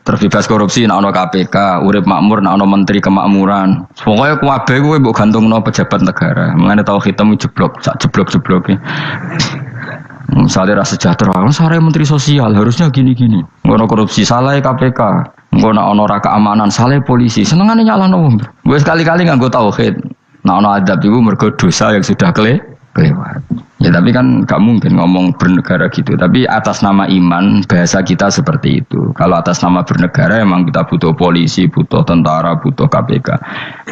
terbebas korupsi nek ana KPK, urip makmur nek ana menteri kemakmuran. Pokoke kabeh kuwi mbok gantungno pejabat negara. Mengane tau hitam jeblok, sak jeblok-jebloke. Misalnya rasa sejahtera, saya menteri sosial harusnya gini-gini. Ngono korupsi salah KPK, ngono ono ra keamanan salah polisi. Senengane nyalahno wong. Gue sekali-kali nganggo tauhid. Nah ono adab iku mergo dosa yang sudah kelewat. Ya tapi kan gak mungkin ngomong bernegara gitu. Tapi atas nama iman bahasa kita seperti itu. Kalau atas nama bernegara emang kita butuh polisi, butuh tentara, butuh KPK.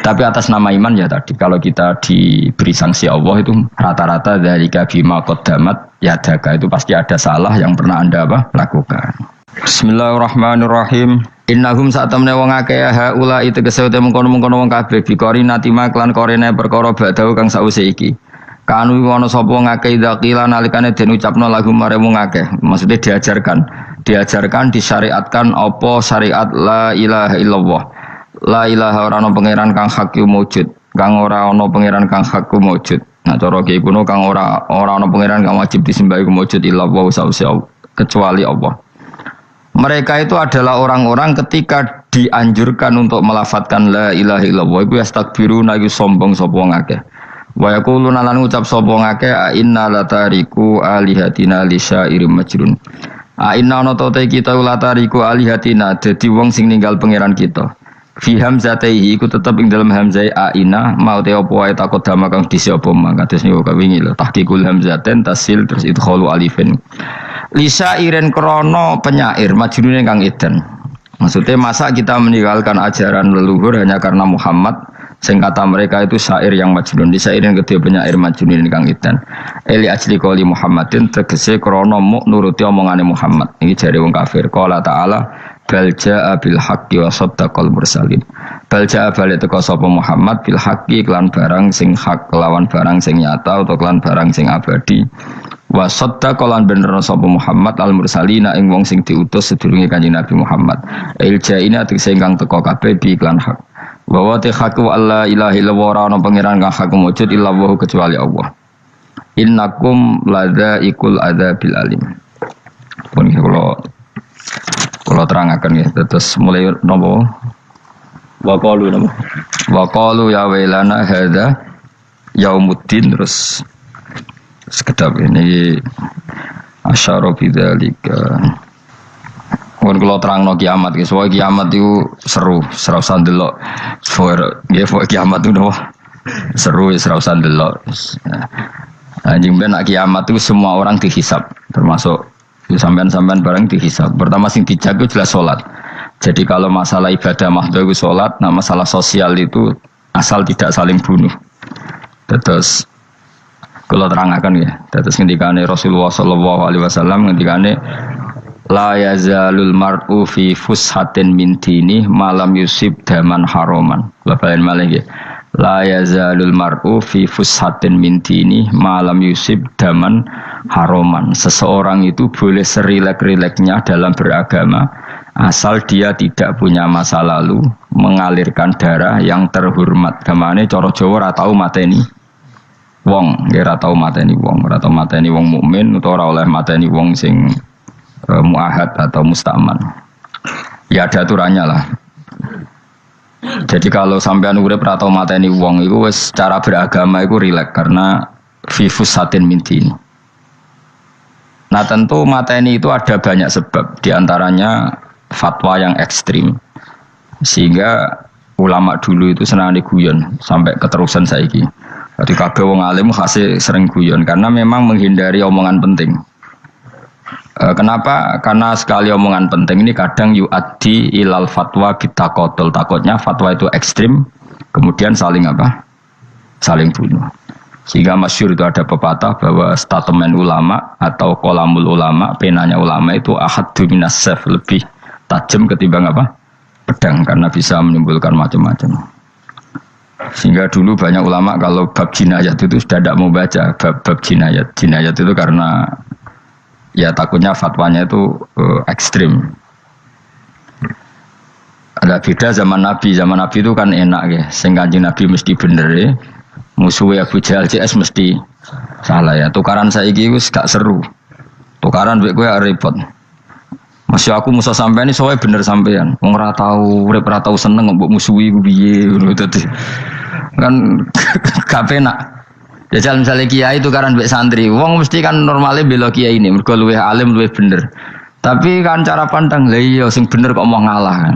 Tapi atas nama iman ya tadi kalau kita diberi sanksi Allah itu rata-rata dari bima qaddamat yadaka itu pasti ada salah yang pernah Anda lakukan. Bismillahirrahmanirrahim. Innahum sa'tamne wong akeh haula itu kesete mengkono-mengkono wong kabeh bikori natima klan korene perkara badau kang sause iki. Kanu ana sapa ngakeh dzakila nalikane den ucapno lagu mare wong akeh. Maksudnya diajarkan disyariatkan apa syariat la ilaha illallah. La ilaha ora ana pangeran kang hak wujud, kang ora ana pangeran kang hak wujud. Nah cara iki kuno kang ora ana pangeran kang wajib disembah iku wujud illallah sause kecuali Allah. Mereka itu adalah orang-orang ketika dianjurkan untuk melafadzkan la ilaha illallah iku yastakbiruna iku sombong sapa ngakeh. Wa yaquluna lan ngucap sapa ngakeh inna latariku alihatina lisairim majrun. Inna ana te kita latariku alihatina dadi wong sing ninggal pangeran kita. Fi hamzatihi iku tetep ing dalam hamzah aina mau te apa wae takut dama kang disi apa mang kados niku kawingi lho tahqiqul hamzaten tasil terus idkhalu alifin. Lisairin krana penyair majrune kang edan. Maksudnya masa kita meninggalkan ajaran leluhur hanya karena Muhammad. Sing kata mereka itu syair yang majnun, di syairin kedhe penyair majnun kang idan. Eli ajli qouli Muhammadin tegese krana muk nuruti omongane Muhammad. Iki jare wong kafir. Qala ta'ala bal jaa bil haqqi wa saddaqal mursalin. Bal jaa bali teka sapa Muhammad bil haqqi kelan barang sing hak lawan barang sing nyata utawa kelan barang sing abadi. Wa saddaqal bener sapa Muhammad al mursalina ing wong sing diutus sedurunge Kanjeng Nabi Muhammad. Il jaina tegese ingkang teka kabeh bi iklan hak. Bahwa haqqu alla ilaha illallah ana pangeran kang hak wujud illallah kecuali Allah. Innakum ladzaiqul adzabil alim. Pun kula terangaken ya terus mulai napa wa qalu ya wailana hadza yaumuddin terus sekedap ini asyara bidzalika. Mun kula terangno kiamat iki, soal kiamat itu seru, serausan delok. Nggih, kiamat itu seru, serausan delok. Anjing ben kiamat itu semua orang dihisab, termasuk sampean-sampean bareng dihisab. Pertama sing dijaga jelas salat. Jadi kalau masalah ibadah mahdoh itu salat, nah masalah sosial itu asal tidak saling bunuh. Terus kula terangaken ya. Terus ngendikane Rasulullah sallallahu alaihi wasallam ngendikane la yazalul mar'u fi fushatin min dini malam yusib daman haroman. Bapak malah ya. La yazalul mar'u fi fushatin min dini malam yusib daman haroman. Seseorang itu boleh serilek-rileknya dalam beragama asal dia tidak punya masa lalu mengalirkan darah yang terhormat. Gamane cara Jawa ora tau mateni wong, ora tau mateni wong, ora tau mateni wong mukmin utawa ora oleh mateni wong sing muahad atau mustaman. Ya ada aturannya lah. Jadi kalau sampean urip ra tau mateni wong iku wis cara beragama iku rileks karena fifus satin mintin. Nah tentu mateni itu ada banyak sebab, diantaranya fatwa yang ekstrim. Sehingga ulama dulu itu senang guyon sampai keterusan saiki. Jadi kabeh wong alim khase sering guyon karena memang menghindari omongan penting. Kenapa? Karena sekali omongan penting ini kadang yu'addi ilal fatwa bitaqatul. Takutnya fatwa itu ekstrim, kemudian saling apa? Saling bunuh. Sehingga masyhur itu ada pepatah bahwa statement ulama atau kolamul ulama, penanya ulama itu ahaddu minas sayf, lebih tajam ketimbang apa? Pedang, karena bisa menimbulkan macam-macam. Sehingga dulu banyak ulama kalau bab jinayat itu sudah tidak mau baca bab jinayat. Jinayat itu karena ya takutnya fatwanya itu ekstrim. Ada beda zaman Nabi itu kan enak ya. Sing Kanjeng Nabi mesti bener ya. Musuhnya Abu Jahal CS mesti salah ya. Tukaran saiki wis gak seru. Tukaran mbek kowe repot. Masih aku musuh sampean ini soalnya bener sampean. Wong ora tau urip ora tau seneng mbok musuhi ku piye ngono dadi. Kan gak penak. Jajal misalnya kiai itu kan mbek santri, wong mesti kan normalnya bela kiai ini, mergo luwih alim luwih bener. Tapi kan cara pandang lha iya sing bener kok mau ngalah kan.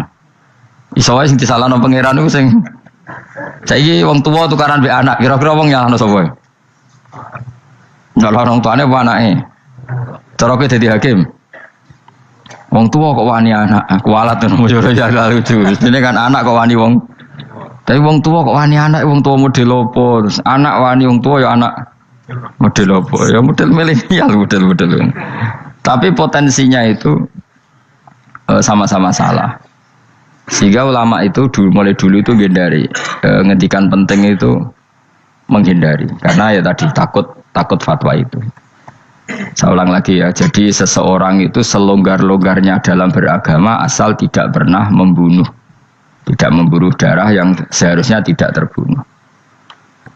Iso wae sing disalahno pangeran iku sing saiki wong tuwa tukaran mbek anak, kira-kira wong nyalahno sapa? Nyalahno wong tuane apa anake? Cara kowe dadi hakim. Wong tua kok wani anak, kualat ngono yo jagal lucu. Dene kan anak kok wani wong. Tapi wong tua kok wani anak, wong tua model opo? Terus anak wani wong tua ya anak model opo? Ya model milenial model. Tapi potensinya itu sama-sama salah. Sehingga ulama itu mulai dulu itu menghindari ngendikan penting itu menghindari karena ya tadi takut fatwa itu. Saya ulang lagi ya, jadi seseorang itu selonggar-longgarnya dalam beragama asal tidak pernah membunuh, tidak membunuh darah yang seharusnya tidak terbunuh.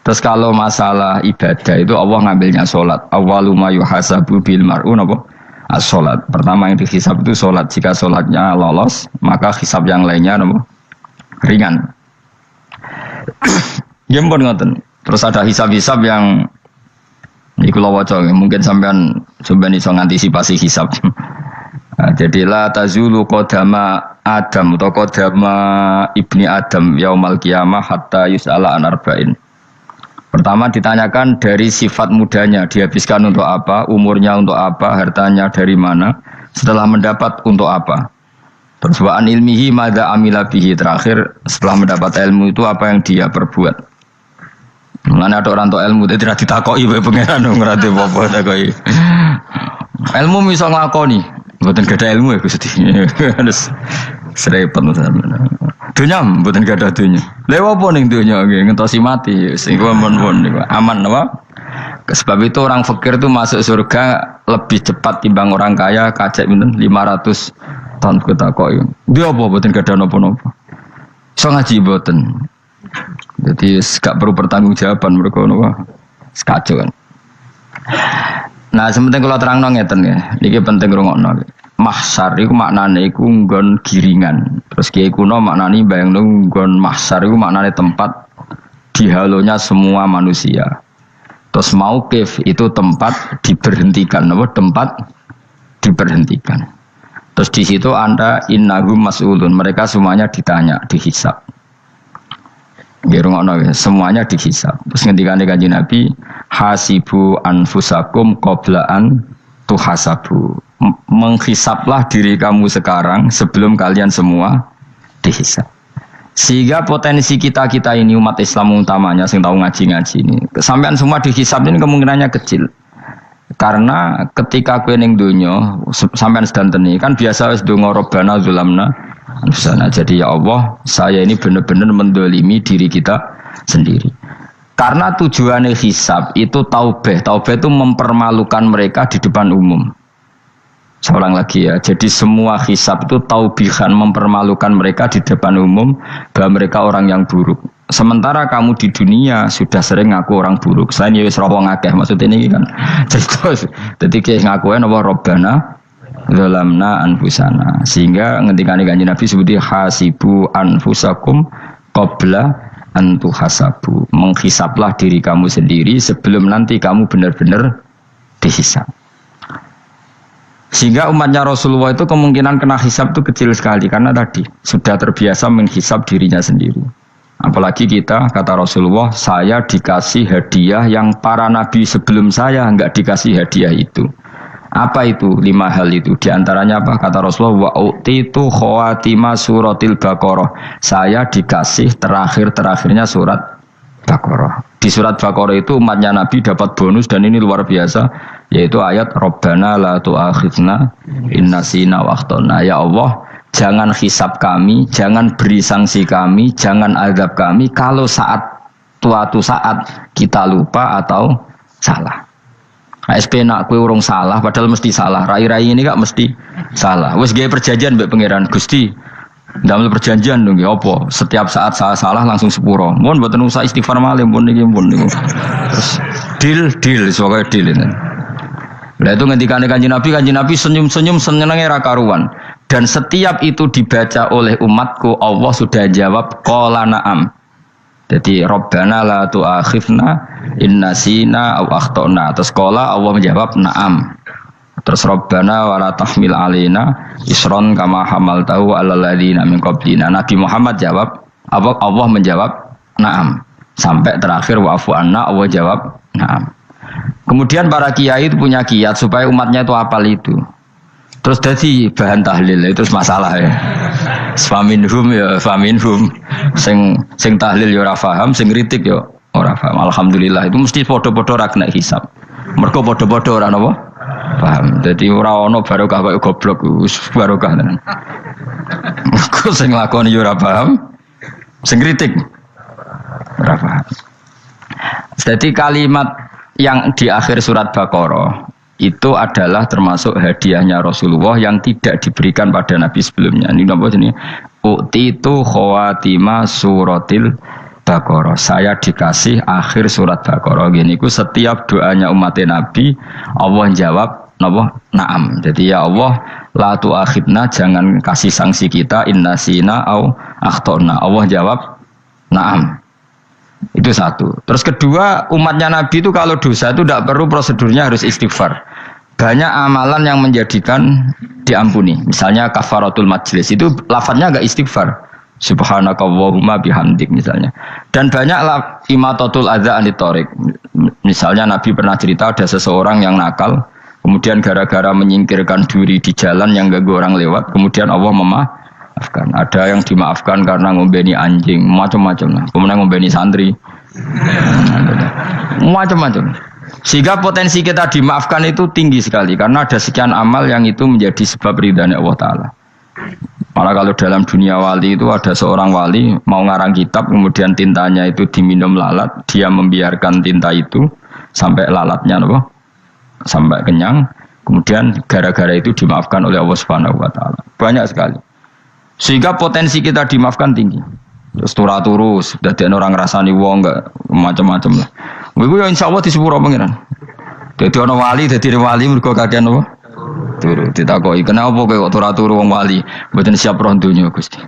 Terus kalau masalah ibadah itu Allah ngambilnya sholat. Awwalu ma yuhasabu bil mar'u napa? As-sholat. Pertama yang dihisab itu sholat. Jika sholatnya lolos, maka hisab yang lainnya napa? Ringan. Gempon ngoten. Terus ada hisab-hisab yang iku lho waca mungkin sampean iso ngantisipasi hisab. Nah, jadilah tazulu qadama Adam atau qadama ibni Adam yaumal qiyamah hatta yus'ala an arba'in. Pertama ditanyakan dari sifat mudanya, dihabiskan untuk apa, umurnya untuk apa, hartanya dari mana, setelah mendapat untuk apa. Terus wa an ilmihi madza amila bihi, terakhir setelah mendapat ilmu itu apa yang dia perbuat. Mulane ada orang tua ilmu tidak ditakoki wae pangeran ngerti apa takoki. Ilmu iso nglakoni, mboten gadah ilmu ya Gusti. Terus serepet sampeyan. Dunya mboten gadah dunya. Lha apa ning dunya nggih ngentosi mati sing aman niku. Aman apa? Sebab itu orang fakir itu masuk surga lebih cepat timbang orang kaya kacek pinten 500 tahun ketakoki. Dia apa mboten gadah napa-napa. Iso ngaji mboten. Jadi gak perlu pertanggungjawaban mereka nopo sekacau kan. Nah sementing kalau terang ngeten ya, ini penting rungokno. Mahsyar itu maknane iku nggon giringan. Terus kiai kuno maknane bayangno nggon mahsyar itu maknane tempat dihalonya semua manusia. Terus mauqif itu tempat diberhentikan, apa tempat diberhentikan. Terus di situ Anda innahum mas'ulun, mereka semuanya ditanya, dihisab. Semuanya dihisab. Terus ngendikane Kanjeng Nabi, hasibu anfusakum qabla an tuhasabu. Menghisablah diri kamu sekarang sebelum kalian semua dihisab. Sehingga potensi kita ini umat Islam utamanya sing tahu ngaji-ngaji ini, sampean semua dihisab ini kemungkinannya kecil. Karena ketika kowe ning donya sampean sedanteni kan biasa wis donga robbana zulamna sana. Jadi ya Allah, saya ini benar-benar mendolimi diri kita sendiri. Karena tujuannya hisab itu taubah. Taubah itu mempermalukan mereka di depan umum. Saya ulang lagi ya. Jadi semua hisab itu taubihan, mempermalukan mereka di depan umum bahwa mereka orang yang buruk. Sementara kamu di dunia sudah sering ngaku orang buruk. Saya ini wis roh wong akeh maksudnya ini kan. Jadi kayak ngakuin apa robbana zalamna anfusana, sehingga ngendikane Kanjeng Nabi sebuti hasibu anfusakum qabla an tuhasabu. Menghisablah diri kamu sendiri sebelum nanti kamu benar-benar dihisab. Sehingga umatnya Rasulullah itu kemungkinan kena hisab itu kecil sekali karena tadi sudah terbiasa menghisab dirinya sendiri. Apalagi kita, kata Rasulullah, saya dikasih hadiah yang para nabi sebelum saya enggak dikasih hadiah itu. Apa itu? 5 hal itu. Di antaranya apa? Kata Rasulullah, wa utitu khawatima suratil Baqarah. Saya dikasih terakhirnya surat Baqarah. Di surat Baqarah itu umatnya Nabi dapat bonus dan ini luar biasa, yaitu ayat Rabbana la tu'akhidna in nasina wa akhtana. Ya Allah, jangan hisab kami, jangan beri sanksi kami, jangan azab kami kalau suatu saat kita lupa atau salah. ASP nak kue urung salah, padahal mesti salah. Rai-rai ini gak mesti salah. Wes gawe perjanjian mbek pangeran Gusti. Ndamel perjanjian dong, ya apa? Setiap saat salah langsung sepuro. Mohon mboten usah istighfar malih, mohon niki mohon niku. Terus deal, sebagai deal ini. Lah itu ngendikane Kanjeng Nabi senyum-senyum senenge ra karuan. Dan setiap itu dibaca oleh umatku, Allah sudah jawab qala na'am. Jadi Rabbana la tu'akhifna in nasina aw akhtana. Terus qala Allah menjawab na'am. Terus Rabbana wa la tahmil alaina isron kama hamaltahu 'alal ladzina min qablina. Nabi Muhammad jawab, Allah menjawab na'am. Sampai terakhir wa'fu anna, Allah jawab na'am. Kemudian para kiai itu punya kiat supaya umatnya itu hafal itu. Terus jadi bahan tahlil itu masalah ya. Faminhum ya faminhum. Sing tahlil ya ora paham, sing kritik ya ora paham. Alhamdulillah itu mesti padha-padha ra kena hisab. Mergo padha-padha ora napa? Paham. Dadi ora ono barokah kaya goblok wis barokah tenan. Mergo sing lakoni ya ora paham, sing kritik ora paham. Jadi kalimat yang di akhir surat Baqarah itu adalah termasuk hadiahnya Rasulullah yang tidak diberikan pada Nabi sebelumnya. Ini apa ini? U'titu khawatima suratil Baqarah. Saya dikasih akhir surat Baqarah. Gini, ku setiap doanya umat Nabi, Allah jawab napa? Naam. Jadi ya Allah, la tu'akhidna, jangan kasih sanksi kita innasina au akhtona. Allah jawab naam. Itu satu. Terus kedua, umatnya Nabi itu kalau dosa itu tidak perlu prosedurnya harus istighfar. Banyak amalan yang menjadikan diampuni. Misalnya kafaratul majlis itu lafadznya agak istighfar. Subhanakallahumma bihamdik misalnya. Dan banyak imatatul adza anit thoriq. Misalnya Nabi pernah cerita ada seseorang yang nakal, kemudian gara-gara menyingkirkan duri di jalan yang ganggu orang lewat, kemudian Allah memaafkan. Ada yang dimaafkan karena ngombeni anjing, macam-macam lah. Kemudian ngombeni santri, macam-macam. Sehingga potensi kita dimaafkan itu tinggi sekali karena ada sekian amal yang itu menjadi sebab ridhanya Allah Ta'ala. Malah kalau dalam dunia wali itu ada seorang wali mau ngarang kitab, kemudian tintanya itu diminum lalat, dia membiarkan tinta itu sampai lalatnya sampai kenyang, kemudian gara-gara itu dimaafkan oleh Allah Subhanahu Wa Ta'ala. Banyak sekali. Sehingga potensi kita dimaafkan tinggi. Terus turus, dadi orang ngrasani wong enggak macam-macam lah. Iku ya insyaallah disepuro pangeran. Dadi ana wali, dadi wali mergo kakean apa? Turu ditakoki, "Kenapa kowe kok turu wong wali? Mboten siap roh donya, Gusti."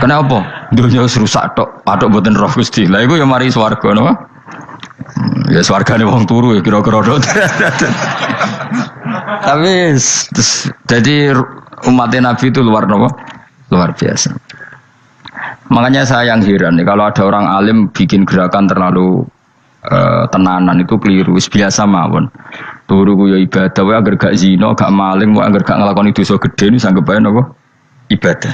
"Kenapa? Donya wis rusak tok, patok mboten roh Gusti." Lah iku ya mari swarga napa? Ya swargane wong turu ya kira-kira tok. Tapi jadi umat Nabi itu luar biasa. Makanya saya yang heran nih, kalau ada orang alim bikin gerakan terlalu tenanan itu keliru. Biasa mawon. Turu ku ya ibadah, wae agar gak zina, gak maling, wae agar gak nglakoni dosa gede ini sanggep bae napa? Ibadah.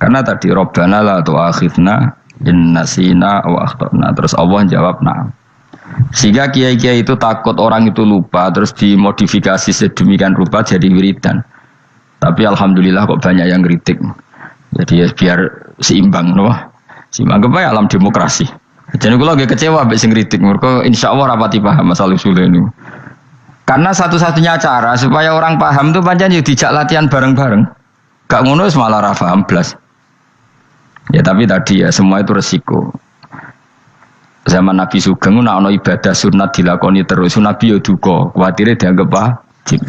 Karena tadi Rabbana la tu'akhidna in nasina wa akhtana. Terus Allah jawab na'am. Sehingga kiai-kiai itu takut orang itu lupa, terus dimodifikasi sedemikian rupa jadi wiridan. Tapi alhamdulillah kok banyak yang kritik. Jadi ya biar seimbang, no? Seimbang apa ya alam demokrasi. Jadi kalau lagi kecewa abis kritik, mereka insya Allah rapati paham masalah usul ini. Karena satu-satunya cara supaya orang paham tuh pancen ya dijak latihan bareng-bareng. Gak ngono malah ra paham blas. Ya tapi tadi ya semua itu resiko. Zaman Nabi Sugeng ana ibadah sunat dilakoni terus, Nabi yo duka, kuwatire dianggap wajib.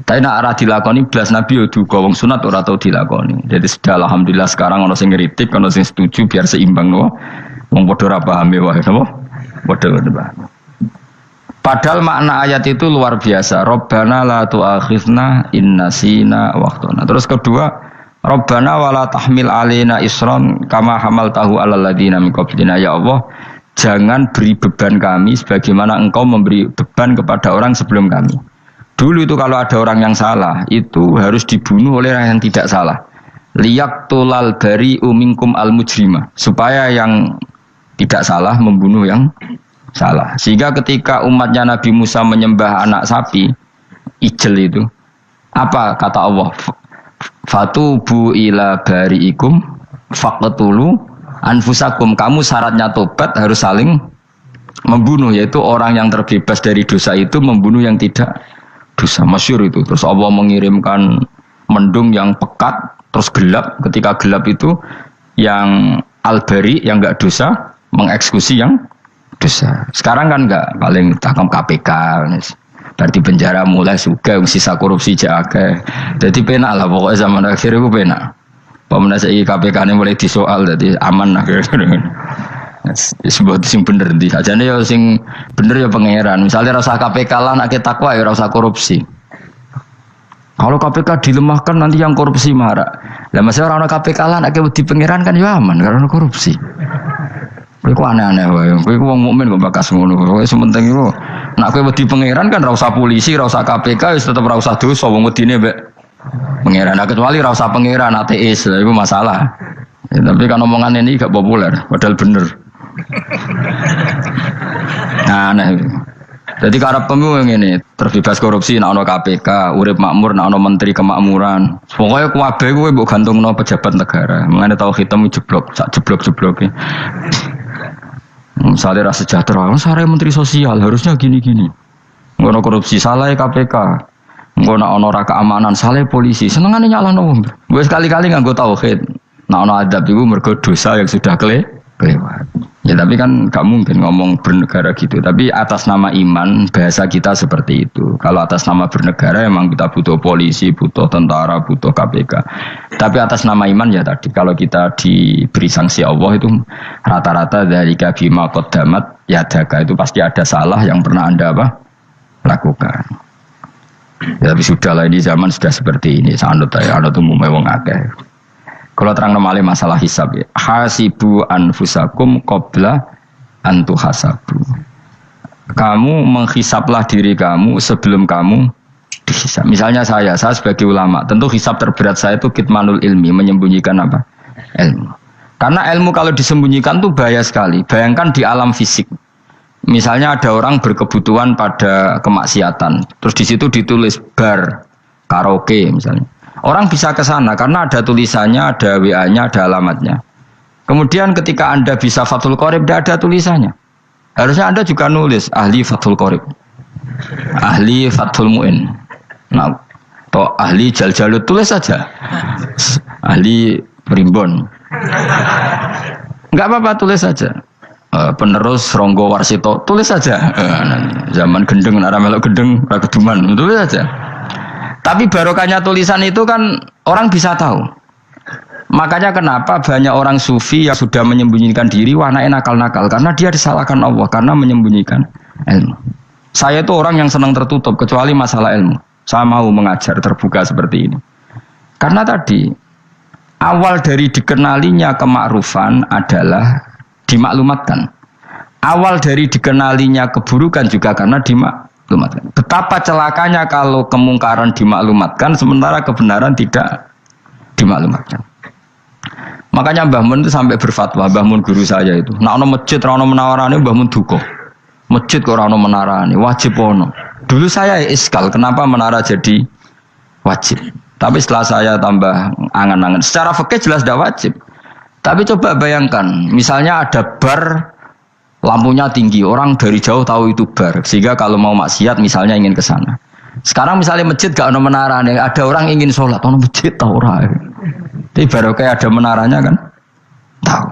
Tapi nek ora dilakoni blas Nabi yo duka, wong sunat ora tau dilakoni. Jadi sudah alhamdulillah sekarang ana sing ngritik, ana sing setuju biar seimbang no. Wong padha ora paham wae napa? Padha paham. Padahal makna ayat itu luar biasa. Rabbana la tu'akhidna in nasina wa akhtana. Terus kedua, Rabbana wala tahmil alaina isron kama hamaltahu 'alal ladzina min qablina. Ya Allah, jangan beri beban kami sebagaimana Engkau memberi beban kepada orang sebelum kami. Dulu itu kalau ada orang yang salah, itu harus dibunuh oleh orang yang tidak salah. Liyaqtulal bari'u minkum al-mujrima. Supaya yang tidak salah membunuh yang salah. Sehingga ketika umatnya Nabi Musa menyembah anak sapi, ijel itu, apa kata Allah? Fatubu ila bari'ikum faqtulu anfusakum. Kamu syaratnya tobat harus saling membunuh, yaitu orang yang terbebas dari dosa itu membunuh yang tidak dosa. Masyhur itu. Terus Allah mengirimkan mendung yang pekat, terus gelap. Ketika gelap itu yang al-bari yang enggak dosa mengeksekusi yang dosa. Sekarang kan enggak, paling tangkap KPK. Berarti penjara mulai suka sisa korupsi jake. Jadi penak lah pokoknya zaman akhir itu penak. Pemenang saya KPK ini mulai disoal jadi aman akhirnya. Sebut sing bener di aja nih ya sing bener ya pangeran. Misalnya rasa KPK lah nak takwa ya rasa korupsi. Kalau KPK dilemahkan nanti yang korupsi marah. Lah masih orang KPK lah nak di pangeran kan ya aman karena korupsi. Kowe aneh-aneh wae. Kowe wong mukmin kok bakas ngono. Kowe sementing iku nak kowe wedi pangeran kan ra usah polisi, ra usah KPK wis tetep ra usah dosa wong wedine mbek pangeran. Nah, kecuali ra usah pangeran ateis, lha iku masalah. Ya, tapi kan omongan ini gak populer, padahal bener. Nah, aneh. Jadi karep pemilu ngene, terbebas korupsi nek ana KPK, urip makmur nek ana menteri kemakmuran. Pokoke kabeh kowe mbok gantungno pejabat negara. Mengene tau hitam jeblok, sak jeblok-jebloke. Misalnya rasa sejahtera, saya menteri sosial harusnya gini-gini. Ngono korupsi salah KPK, ngono ono keamanan salah polisi. Senengane nyalahno wong. Gue sekali-kali nganggo tauhid. Nah ono adab itu mergo dosa yang sudah kelewat. Ya tapi kan gak mungkin ngomong bernegara gitu. Tapi atas nama iman bahasa kita seperti itu. Kalau atas nama bernegara emang kita butuh polisi, butuh tentara, butuh KPK. Tapi atas nama iman ya tadi kalau kita diberi sanksi Allah itu rata-rata dari bima qaddamat yadaka itu pasti ada salah yang pernah Anda lakukan. Ya, tapi sudahlah ini zaman sudah seperti ini. Anut umumnya wong akeh. Kalau terang nomale masalah hisab ya. Hasibu anfusakum qabla antu hasabu. Kamu menghisablah diri kamu sebelum kamu dihisab. Misalnya saya sebagai ulama, tentu hisab terberat saya itu kitmanul ilmi, menyembunyikan apa? Ilmu. Karena ilmu kalau disembunyikan tuh bahaya sekali. Bayangkan di alam fisik. Misalnya ada orang berkebutuhan pada kemaksiatan, terus di situ ditulis bar, karaoke misalnya. Orang bisa ke sana karena ada tulisannya, ada WA-nya, ada alamatnya. Kemudian ketika Anda bisa Fathul Qorib, tidak ada tulisannya. Harusnya Anda juga nulis ahli Fathul Qorib, ahli Fathul Mu'in, nah, atau ahli Jaljalut, tulis saja. Ahli Primbon. Enggak apa-apa, tulis saja. Penerus Ronggo Warsito, tulis saja. Zaman gendeng, nara melok gendeng, rakeduman, tulis saja. Tapi barokahnya tulisan itu kan orang bisa tahu. Makanya kenapa banyak orang sufi yang sudah menyembunyikan diri, wanaknya nakal-nakal. Karena dia disalahkan Allah, karena menyembunyikan ilmu. Saya itu orang yang senang tertutup, kecuali masalah ilmu. Saya mau mengajar terbuka seperti ini. Karena tadi, awal dari dikenalinya kemakrufan adalah dimaklumatkan. Awal dari dikenalinya keburukan juga karena dimaklumatkan. Betapa celakanya kalau kemungkaran dimaklumatkan sementara kebenaran tidak dimaklumatkan. Makanya Mbah Mun itu sampai berfatwa, Mbah Mun guru saya itu. Nak ono masjid ra ono menawarane Mbah Mun duka. Masjid kok ora ono menarane, wajib ono. Dulu saya iskal kenapa menara jadi wajib. Tapi setelah saya tambah angan-angan, secara fikih jelas tidak wajib. Tapi coba bayangkan, misalnya ada bar lampunya tinggi, orang dari jauh tahu itu bar, sehingga kalau mau maksiat misalnya ingin ke sana. Sekarang misalnya masjid gak ada menara, ada orang ingin sholat, ono masjid tahu orang. Tapi baru kayak ada menaranya kan, tahu.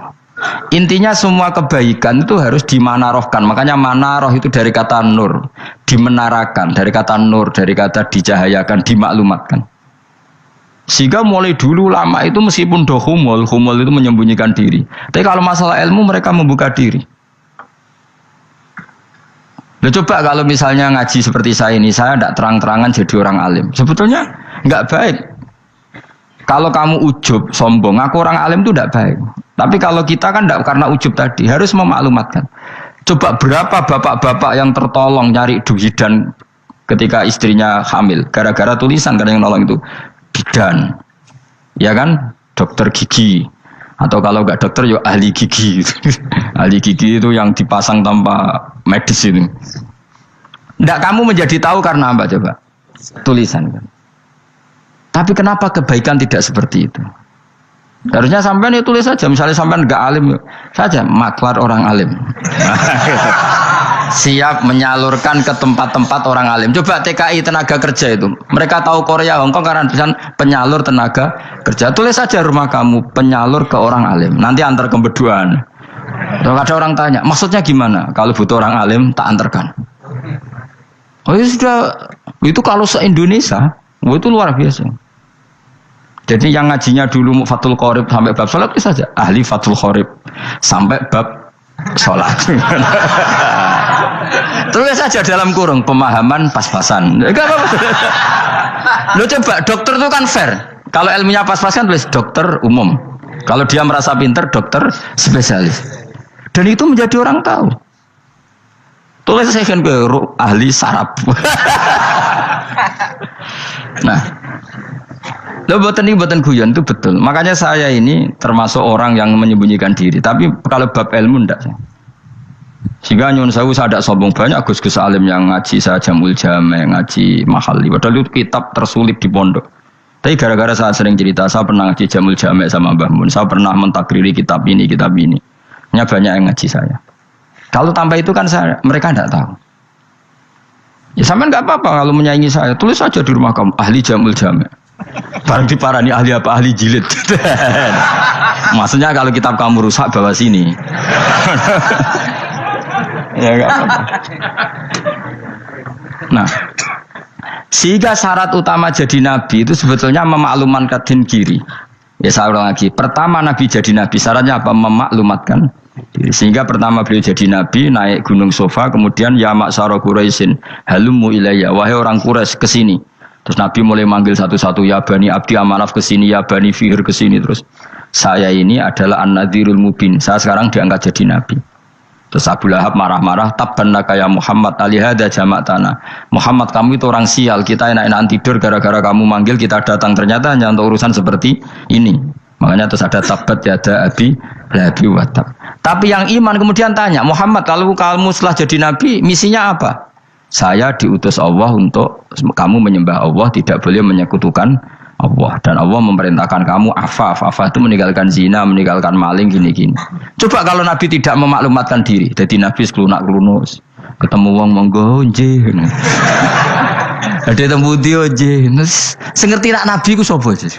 Intinya semua kebaikan itu harus dimanarohkan. Makanya manaroh itu dari kata nur, dimenarakan, dari kata nur, dari kata dicahayakan, dimaklumatkan. Sehingga mulai dulu lama itu meskipun humul itu menyembunyikan diri. Tapi kalau masalah ilmu mereka membuka diri. Loh, coba kalau misalnya ngaji seperti saya ini, saya tidak terang-terangan jadi orang alim. Sebetulnya nggak baik. Kalau kamu ujub, sombong, aku orang alim itu tidak baik. Tapi kalau kita kan tidak, karena ujub tadi, harus memaklumatkan. Coba berapa bapak-bapak yang tertolong nyari bidan ketika istrinya hamil. Gara-gara tulisan, karena yang nolong itu bidan. Ya kan, dokter gigi. Atau kalau nggak dokter, ya ahli gigi. Ahli gigi itu yang dipasang tanpa medis itu. Nggak, kamu menjadi tahu karena apa coba? Tulisan kan. Tapi kenapa kebaikan tidak seperti itu? Harusnya sampean ya tulis saja. Misalnya sampean nggak alim saja, maklar orang alim. Siap menyalurkan ke tempat-tempat orang alim. Coba TKI tenaga kerja itu. Mereka tahu Korea, Hongkong karena tulisan penyalur tenaga kerja. Tulis saja rumah kamu penyalur ke orang alim. Nanti antar kebeduan. Kalau ada orang tanya, maksudnya gimana? Kalau butuh orang alim, tak antarkan. Oh ya sudah, itu kalau se-Indonesia, itu luar biasa. Jadi yang ngajinya dulu Fathul Qorib sampai bab sholat itu saja ahli Fathul Qorib sampai bab sholat. Tulis saja dalam kurung pemahaman pas-pasan. Enggak apa-apa. Lo coba dokter itu kan fair. Kalau ilmunya pas-pasan tulis dokter umum. Kalau dia merasa pinter dokter spesialis. Dan itu menjadi orang tahu. Tulis saya kan ke ahli saraf. Nah, lo buatan guyon itu betul. Makanya saya ini termasuk orang yang menyembunyikan diri. Tapi kalau bab ilmu enggak. Sehingga nyun saya ada sombong banyak Gus-gus alim yang ngaji saya Jamul Jame, ngaji Mahali. Padahal itu kitab tersulit di pondok. Tapi gara-gara saya sering cerita, saya pernah ngaji Jamul Jame sama Mbah Mun. Saya pernah mentakriri kitab ini. Hanya banyak yang ngaji saya. Kalau tanpa itu kan mereka tidak tahu. Ya sama nggak apa-apa kalau menyaingi saya. Tulis saja di rumah kamu ahli Jamul Jame. Barang diparani ahli apa? Ahli jilid. Maksudnya kalau kitab kamu rusak bawa sini. Ya nggak apa-apa. Nah, sehingga syarat utama jadi nabi itu sebetulnya memaklumatkan din kiri. Ya saya ulang lagi. Pertama nabi jadi nabi syaratnya apa? Memaklumatkan. Sehingga pertama beliau jadi nabi naik gunung Sofa, kemudian ya maksara Quraisyin halummu ilayya, wahai orang Quraisy kesini. Terus nabi mulai manggil satu-satu, ya bani Abdi Amanaf kesini, ya bani Fihr kesini. Terus saya ini adalah an-nadhirul mubin, saya sekarang diangkat jadi nabi. Terus Abu Lahab marah-marah, tabbannaka ya Muhammad alihada jama'tana. Muhammad kamu itu orang sial, kita enak-enakan tidur gara-gara kamu manggil kita datang, ternyata hanya untuk urusan seperti ini. Makanya terus ada tabat yada abi labi watab. Tapi yang iman kemudian tanya, Muhammad kalau kamu setelah jadi nabi misinya apa? Saya diutus Allah untuk kamu menyembah Allah, tidak boleh menyekutukan Allah. Dan Allah memerintahkan kamu afaf itu meninggalkan zina, meninggalkan maling gini-gini. Coba kalau nabi tidak memaklumatkan diri, jadi nabi seklunak-klunus, ketemu wong monggo nggih. Ada temu dia nggih. Sing ngerti nak nabi ku sapa sih?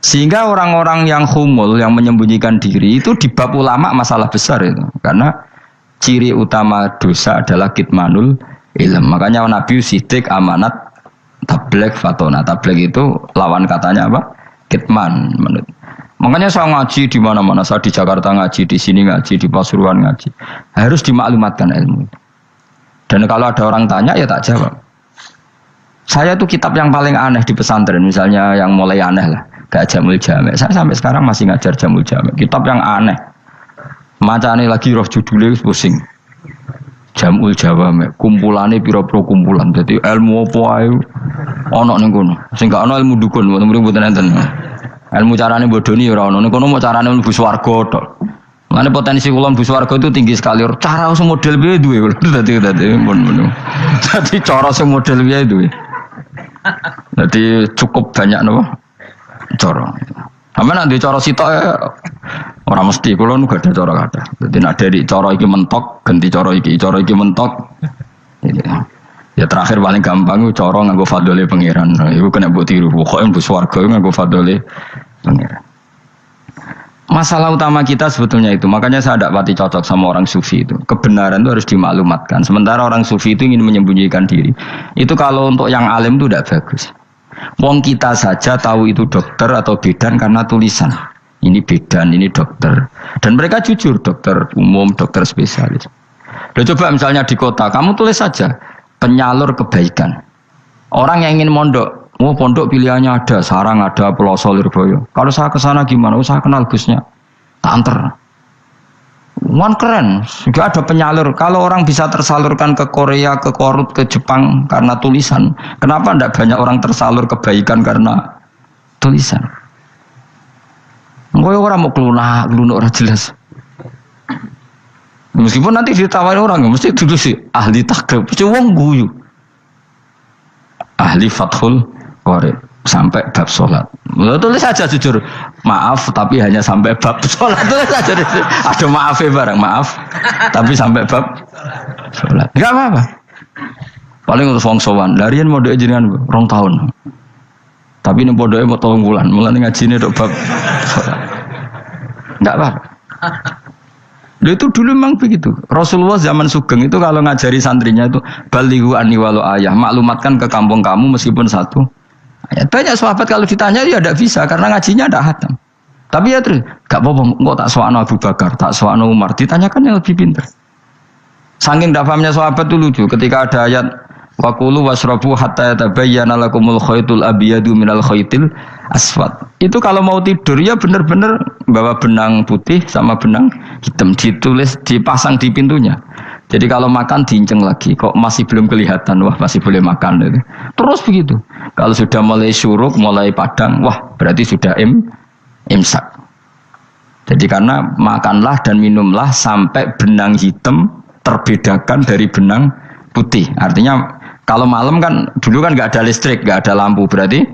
Sehingga orang-orang yang humul, yang menyembunyikan diri itu di bab ulama masalah besar itu. Karena ciri utama dosa adalah kitmanul ilm. Makanya Nabi sidik amanat tabligh fatona. Tabligh itu lawan katanya apa? Kitman. Makanya saya ngaji di mana-mana. Saya di Jakarta ngaji, di sini ngaji, di Pasuruan ngaji. Harus dimaklumatkan ilmu. Dan kalau ada orang tanya ya tak jawab. Saya itu kitab yang paling aneh di pesantren. Misalnya yang mulai aneh lah. Gak Jamul Jame. Saya sampai sekarang masih ngajar Jamul Jame. Kitab yang aneh. Macane lagi roh judulnya pusing. Jamul Jawame. Kumpulannya piro-piro kumpulan. Jadi ilmu apa ayo? Ono ning kono. Sing gak ono ilmu dukun, mboten enten. Ilmu carane bodoni ora ono. Ning kono mau carane mlebu swarga tok. Mane potensi kula mlebu swarga itu tinggi sekali. Cara sing model piye duwe. Dadi Dadi cara sing model piye duwe. Jadi cukup banyak napa? Coro. Sampe nek cara sitok ora mesti kula nu gak ada cara kata. Dadi nek dari cara iki mentok ganti cara iki mentok. Ya terakhir paling gampang ku cara nganggo fadhole pangeran. Iku kena mbok tiru. Pokoke mbok swarga nganggo fadhole pangeran. Masalah utama kita sebetulnya itu. Makanya saya tidak pati cocok sama orang sufi itu. Kebenaran itu harus dimaklumatkan. Sementara orang sufi itu ingin menyembunyikan diri. Itu kalau untuk yang alim itu tidak bagus. Wong kita saja tahu itu dokter atau bidan karena tulisan. Ini bidan, ini dokter. Dan mereka jujur, dokter umum, dokter spesialis. Loh, coba misalnya di kota, kamu tulis saja penyalur kebaikan. Orang yang ingin mondok, pondok pilihannya ada, Sarang ada, Pelosok, Lirboyo. Kalau saya ke sana gimana? Saya kenal Gusnya. Tak anter. Wan keren, juga ada penyalur. Kalau orang bisa tersalurkan ke Korea, ke Korut, ke Jepang karena tulisan, kenapa tidak banyak orang tersalur kebaikan karena tulisan? Enggak orang mau kelunak orang jelas. Meskipun nanti ditawari orang, mesti dulu sih ahli takrib, mesti wong guyu, ahli Fathul Qorib sampai bab sholat. Tulis saja jujur, maaf tapi hanya sampai bab sholat. Tulis saja, ada maafnya bareng, maaf tapi sampai bab sholat. Enggak apa-apa. Paling untuk wong sowan, larian mau doa jenengan 2 tahun. Tapi ini bodohnya mau 3 bulan, mulai ngaji ini dok bab sholat. Enggak apa-apa. Itu dulu memang begitu. Rasulullah zaman Sugeng itu kalau ngajari santrinya itu balighu anni walau ayah, maklumatkan ke kampung kamu meskipun satu ayat. Banyak sahabat kalau ditanya ya tidak bisa karena ngajinya tidak hatam. Tapi ya terus gak apa-apa, kok tak soal Abu Bakar, tak soal Umar, ditanyakan yang lebih pintar. Saking tidak pahamnya sahabat itu lucu ketika ada ayat waqulu wasrabu hatta yatabayyana lakumul khaytul abyadu minal khaytil aswad. Itu kalau mau tidur ya benar-benar bawa benang putih sama benang hitam, ditulis dipasang di pintunya. Jadi kalau makan diinceng lagi, kok masih belum kelihatan, wah masih boleh makan itu. Terus begitu. Kalau sudah mulai syuruk, mulai padang, wah berarti sudah imsak. Jadi karena makanlah dan minumlah sampai benang hitam terbedakan dari benang putih. Artinya kalau malam kan dulu kan nggak ada listrik, nggak ada lampu, berarti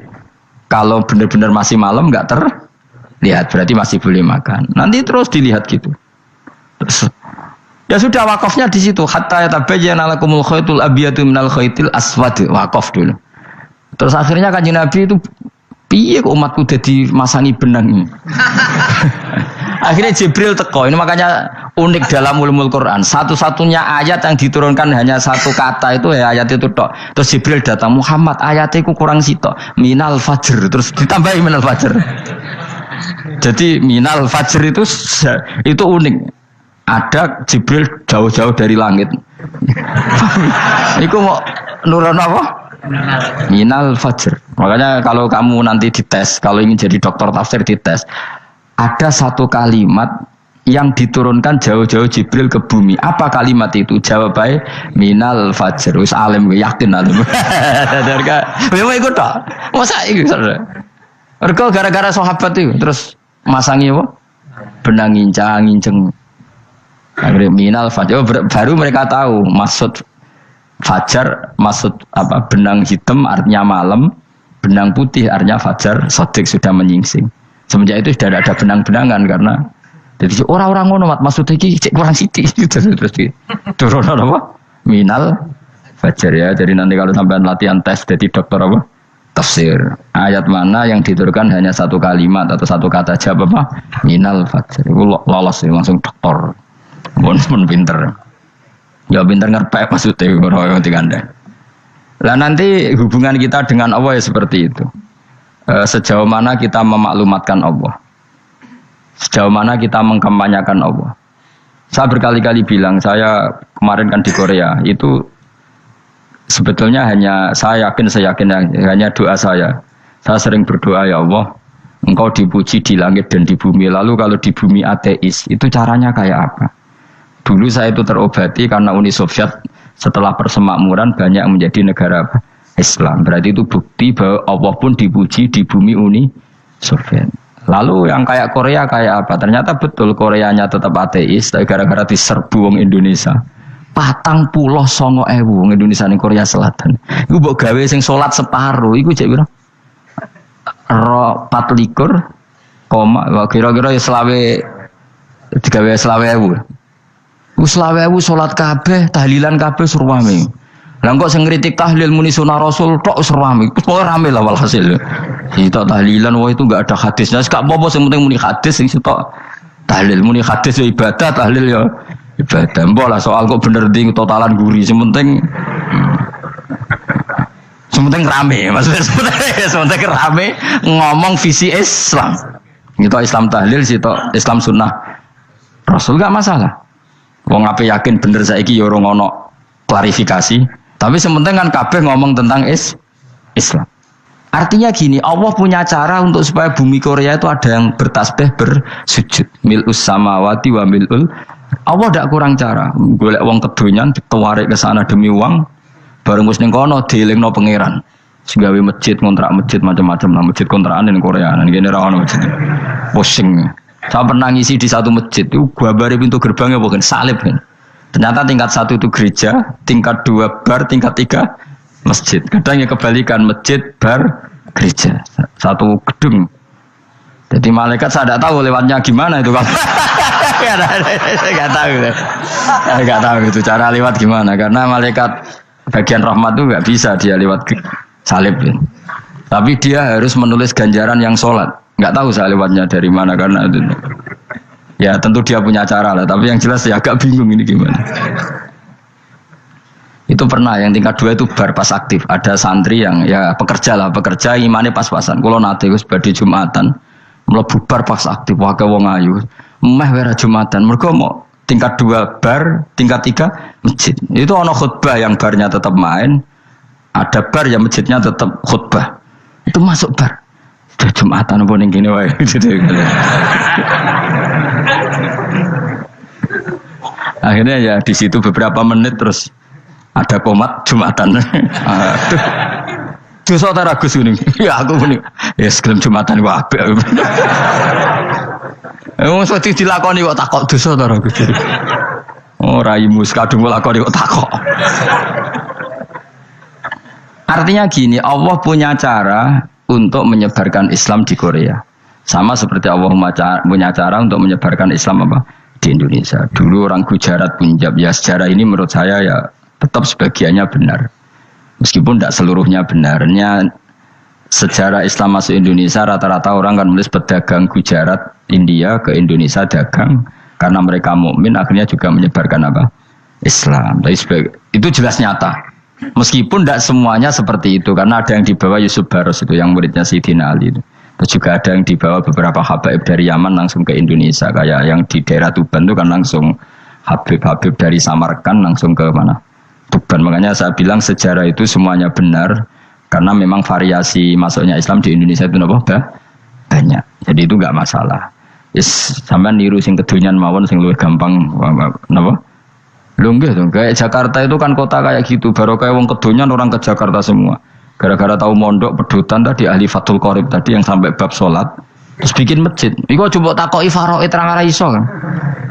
kalau benar-benar masih malam nggak terlihat, berarti masih boleh makan. Nanti terus dilihat gitu. Terus, ya sudah wakafnya di situ. Hatta yatabayyana lakumul khaytul abyadu minal khaytil aswad. Wakaf dulu. Terus akhirnya Kanjeng Nabi itu piye kok umatku dadi masangi benang ini. Akhirnya Jibril teko. Ini makanya unik dalam ulumul Quran. Satu-satunya ayat yang diturunkan hanya satu kata itu ya ayat itu tok. Terus Jibril datang, Muhammad ayatnya itu kurang sitok. Minal fajr. Terus ditambahi minal fajr. Jadi minal fajr itu unik. Ada Jibril jauh-jauh dari langit. Iku mau nurun apa? Minal fajr. Makanya kalau kamu nanti dites, kalau ingin jadi dokter tafsir dites, ada satu kalimat yang diturunkan jauh-jauh Jibril ke bumi. Apa kalimat itu? Jawabannya minal fajr. Wis alim yakin alim. Memang ikut tak? Masa ikut? Mereka gara-gara sahabat itu terus masangi apa? Benang ngincang. Akhirnya minal fajr. Baru mereka tahu maksud fajar, maksud apa? Benang hitam artinya malam, benang putih artinya fajar. Sodik sudah menyingsing. Semenjak itu sudah ada benang-benangan karena jadi orang-orang ngono mat maksudnya iki cek kurang sithik terus turun apa? Minal fajar ya. Jadi nanti kalau sampean latihan tes jadi dokter apa? Tafsir. Ayat mana yang diturunkan hanya satu kalimat atau satu kata jawab apa? Minal fajar. Itu lolos langsung dokter. Pun pinter. Ya pinter ngerpek maksudnya orang tinggal. Lah nanti hubungan kita dengan Allah ya seperti itu. Sejauh mana kita memaklumatkan Allah, sejauh mana kita mengkampanyakan Allah. Saya berkali-kali bilang, saya kemarin kan di Korea itu sebetulnya saya yakin hanya doa saya sering berdoa, ya Allah Engkau dipuji di langit dan di bumi. Lalu kalau di bumi ateis itu caranya kayak apa? Dulu saya itu terobati karena Uni Soviet setelah persemakmuran banyak menjadi negara Islam. Berarti itu bukti bahwa Allah pun dipuji di bumi Uni Soviet. Lalu yang kayak Korea kayak apa? Ternyata betul Koreanya tetap ateis, tapi gara-gara diserbu wong Indonesia. 49.000 wong Indonesia ning Korea Selatan. Iku mbok gawe sing salat separuh, iku cek pira? 24, kira-kira ya digawe 20.000. Ku 20.000 salat kabeh, tahlilan kabeh surwame. Lah kok sing ngritik tahlil muni sunah Rasul tok wis rame. Wis rame lah walhasil. Itu tahlilan wah itu enggak ada hadisnya. Gak apa-apa sing penting muni hadis sing sitok tahlil muni hadis ya ibadah, tahlil ya ibadah. Mbok lah soal kok bener ding totalan guri sing penting rame. Maksudnya sementing rame ngomong visi Islam. Itu Islam tahlil sitok Islam sunnah Rasul gak masalah. Wong ape yakin bener saiki ya ora ono klarifikasi. Tapi sementing kan kabeh ngomong tentang Islam. Artinya gini, Allah punya cara untuk supaya bumi Korea itu ada yang bertasbih bersujud. Mil'us samawati wa mil'ul. Allah tidak kurang cara. Golek wong kedonyan ditawarik ke sana demi uang. Bareng wis ning kono dielingno pangeran. Segawe masjid, kontrak masjid macam-macam lah, masjid kontrakan ning Korea. Nang kene ra ono masjid. Pusing. Saya pernah ngisi di satu masjid itu gambare pintu gerbangnya bukan salib kan. Ternyata tingkat 1 itu gereja, tingkat 2 bar, tingkat 3 masjid. Kadang ya kebalikan, masjid, bar, gereja. Satu gedung. Jadi malaikat saya tidak tahu lewatnya gimana itu. Saya nggak tahu itu cara lewat gimana. Karena malaikat bagian rahmat itu nggak bisa dia lewat salib. Tapi dia harus menulis ganjaran yang sholat. Nggak tahu saya lewatnya dari mana karena itu. Ya tentu dia punya cara lah, tapi yang jelas ya agak bingung ini gimana. Itu pernah yang tingkat 2 itu bar pas aktif. Ada santri yang ya pekerja imannya pas-pasan. Kalau nanti wis badhe Jumatan, mlebu bar pas aktif wae wong ayu. Meh wera Jumatan. Mergo mau tingkat 2 bar, tingkat 3 masjid. Itu ono khutbah yang barnya tetap main, ada bar yang masjidnya tetap khutbah. Itu masuk bar. Udah Jumatan apa ning kene wae. Akhirnya ya di situ beberapa menit terus ada komat Jumatan. Aduh. Dosa ta ragus ngene. Ya aku muni. Ya segelem Jumatan wae apik. Wong sedhi dilakoni kok takok dosa ta ragus. Oh raimu kadung lakoni kok takok. Artinya gini, Allah punya cara untuk menyebarkan Islam di Korea. Sama seperti Allah punya cara untuk menyebarkan Islam apa? Di Indonesia. Dulu orang Gujarat, Punjab, ya sejarah ini menurut saya ya tetap sebagiannya benar. Meskipun tidak seluruhnya benarnya sejarah Islam masuk Indonesia rata-rata orang kan menulis pedagang Gujarat India ke Indonesia dagang karena mereka mukmin akhirnya juga menyebarkan apa? Islam. Tapi itu jelas nyata. Meskipun tidak semuanya seperti itu karena ada yang dibawa Yusuf Baros itu yang muridnya Sayyidina Ali itu. Terus juga ada yang dibawa beberapa habaib dari Yaman langsung ke Indonesia kayak yang di daerah Tuban itu kan langsung habib-habib dari Samarkand langsung ke mana? Tuban. Makanya saya bilang sejarah itu semuanya benar karena memang variasi masuknya Islam di Indonesia itu banyak. Jadi itu enggak masalah. Sampean niru sing kedonyan mawon sing luwih gampang napa? Lho nggih to, kayak Jakarta itu kan kota kayak gitu, baru kayak wong kedonyan orang ke Jakarta semua. Gara-gara tahu mondok pedutan tadi ahli Fathul Qorib tadi yang sampai bab salat terus bikin masjid. Iku coba takoki faraid terang ora iso kan.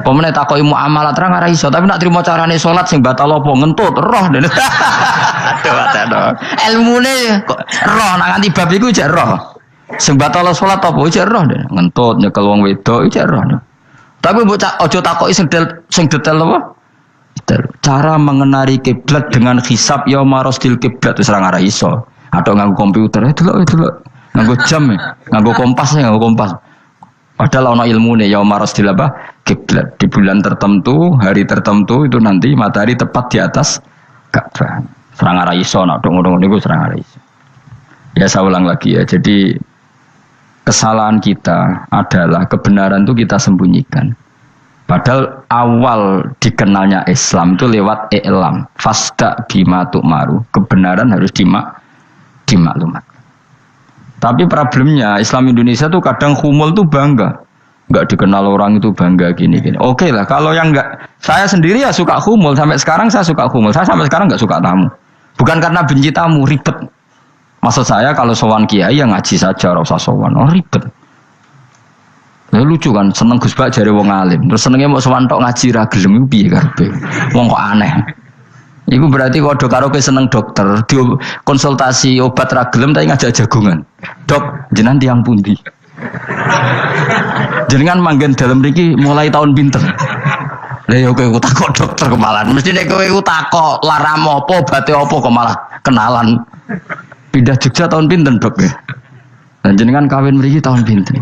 Pemene takoki muamalah terang ora iso, tapi nak trimo carane salat sing batal apa ngentut roh. Aduh. Ilmune kok roh nang nganti bab iku jek roh. Sing batal salat apa jek roh ngentut nyekel wong wedok jek roh. Tapi mbok aja takoki sing detail apa? Cara mengenari kiblat dengan hisab yauma rasdil kiblat wis ora iso. Atau nganggo komputer delok. Nganggo jam nganggo kompas. Padahal ana ilmune yauma rasdil apa? Kiblat. Di bulan tertentu, hari tertentu itu nanti matahari tepat di atas Ka'bah. Ora iso nek ngono niku ora iso. Ya saya ulang lagi ya. Jadi kesalahan kita adalah kebenaran itu kita sembunyikan. Padahal awal dikenalnya Islam itu lewat i'lam, fasda bima tu'maru. Kebenaran harus dimaklumat. Tapi problemnya Islam Indonesia tuh kadang humul tuh bangga. Enggak dikenal orang itu bangga gini. Oke lah, kalau yang enggak, saya sendiri ya suka humul. Sampai sekarang saya suka humul. Saya sampai sekarang enggak suka tamu. Bukan karena benci tamu, ribet. Maksud saya kalau sowan kiai ya ngaji saja, ora usah sowan. Oh ribet. Ya lucu kan, seneng Gus Bak jare wong alim. Terus senenge mau sowan tok ngaji ra gelem iku piye karepe? Wong kok aneh. Iku berarti kok karo kowe seneng dokter, konsultasi obat ra gelem tapi ngajak jagongan. Dok, jenengan tiyang pundi? Jenengan manggen dalem mriki mulai tahun pinten? Lah ya kowe takok dokter kemalan. Mesti nek kowe takok laram apa, obate apa kok malah kenalan. Pindah Jogja tahun pinten, Dok? Dan jenengan kawin mriki tahun pinten?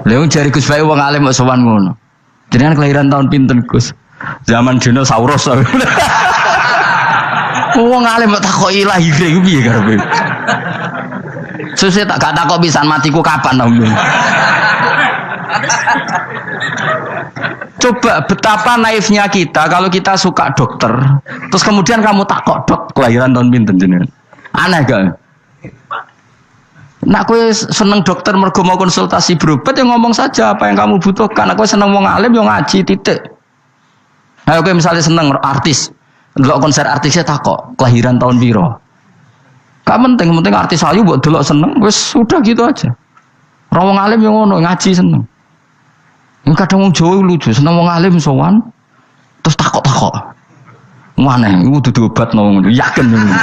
Lha wong jare Gus Bae wong alim kok sowan ngono. Jenengan kelahiran tahun pinten, Gus? Zaman dinosaurus. Wong alim kok takoki lahire iku piye karepe? Susah tak gak takok pisan matiku kapan to. Coba betapa naifnya kita kalau kita suka dokter, terus kemudian kamu takok, Dok, kelahiran tahun pinten jenengan? Aneh gak? Nak kowe seneng dokter mergo mau konsultasi berobat ya ngomong saja apa yang kamu butuhkan. Nak kowe seneng wong alim yo ngaji titik. Nah kowe misalnya seneng artis, delok konser artisnya takok kelahiran tahun piro. Gak penting artis ayu mbok delok seneng wis sudah gitu aja. Ora wong alim yo ngono ngaji seneng. Yang kadang wong Jawa lucu, seneng wong alim sowan terus takok-takok. Maneh iku dudu obat ngono, yakin ngono.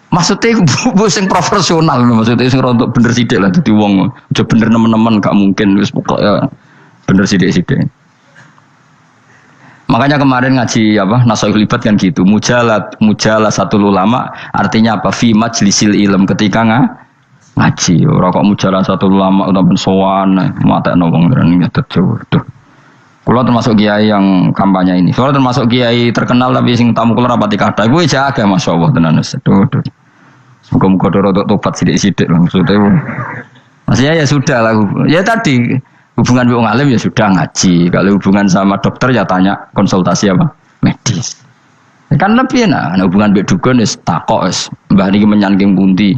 Maksudnya bu sing profesional, maksudnya sing rontok bener sidik lah, jadi wong aja bener nemen-nemen gak mungkin, wis pokoknya bener sidik-sidik. Makanya kemarin ngaji apa Nasoih Libat kan gitu, mujalah satu ulama artinya apa? Fi majlisil ilm ketika ngaji, ora kok mujalah satu ulama utawa sowan matekno wong ngene nyetet tuh. Kulo termasuk kiai yang kampanye ini. Soalnya termasuk kiai terkenal tapi sing tamu kulo rapati kathah. Iku jaga masyaallah tenan wis. Muga-muga rodok tobat sithik-sithik maksudnya. Maksudnya ya sudah lah. Ya tadi hubungan wong alim ya sudah ngaji. Kalau hubungan sama dokter ya tanya konsultasi apa? Medis. Kan lebih enak. Hubungan mbek dukun wis takok wis. Mbah niki menyangking pundi.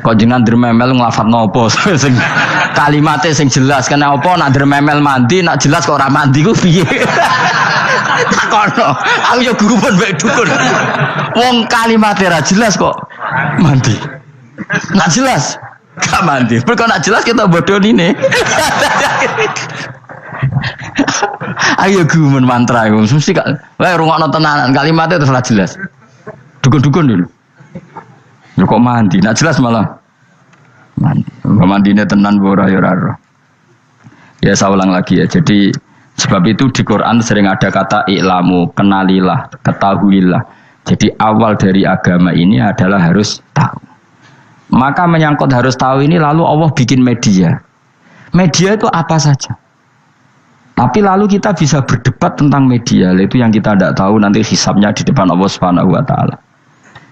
Kok jenengan dermemel nglafadzno apa sing kalimate sing jelas kena apa nak dermemel mandi nak jelas kok ora mandi ku piye takono aku yo guru pun mbek dukun wong kalimate ra jelas kok mandi nak jelas gak mandi kok nak jelas kita bodoh ini ayo guru mantra iku mesti gak wae rungokno tenanan kalimate terus ra jelas dukun-dukun dulu. Ya kok mandi, nak jelas malah mandi. Mandine tenan ora ya ora. Ya saya ulang lagi ya. Jadi sebab itu di Quran sering ada kata i'lamu, kenalilah, ketahuilah. Jadi awal dari agama ini adalah harus tahu. Maka menyangkut harus tahu ini lalu Allah bikin media. Media itu apa saja. Tapi lalu kita bisa berdebat tentang media, itu yang kita tidak tahu nanti hisabnya di depan Allah Subhanahu wa taala.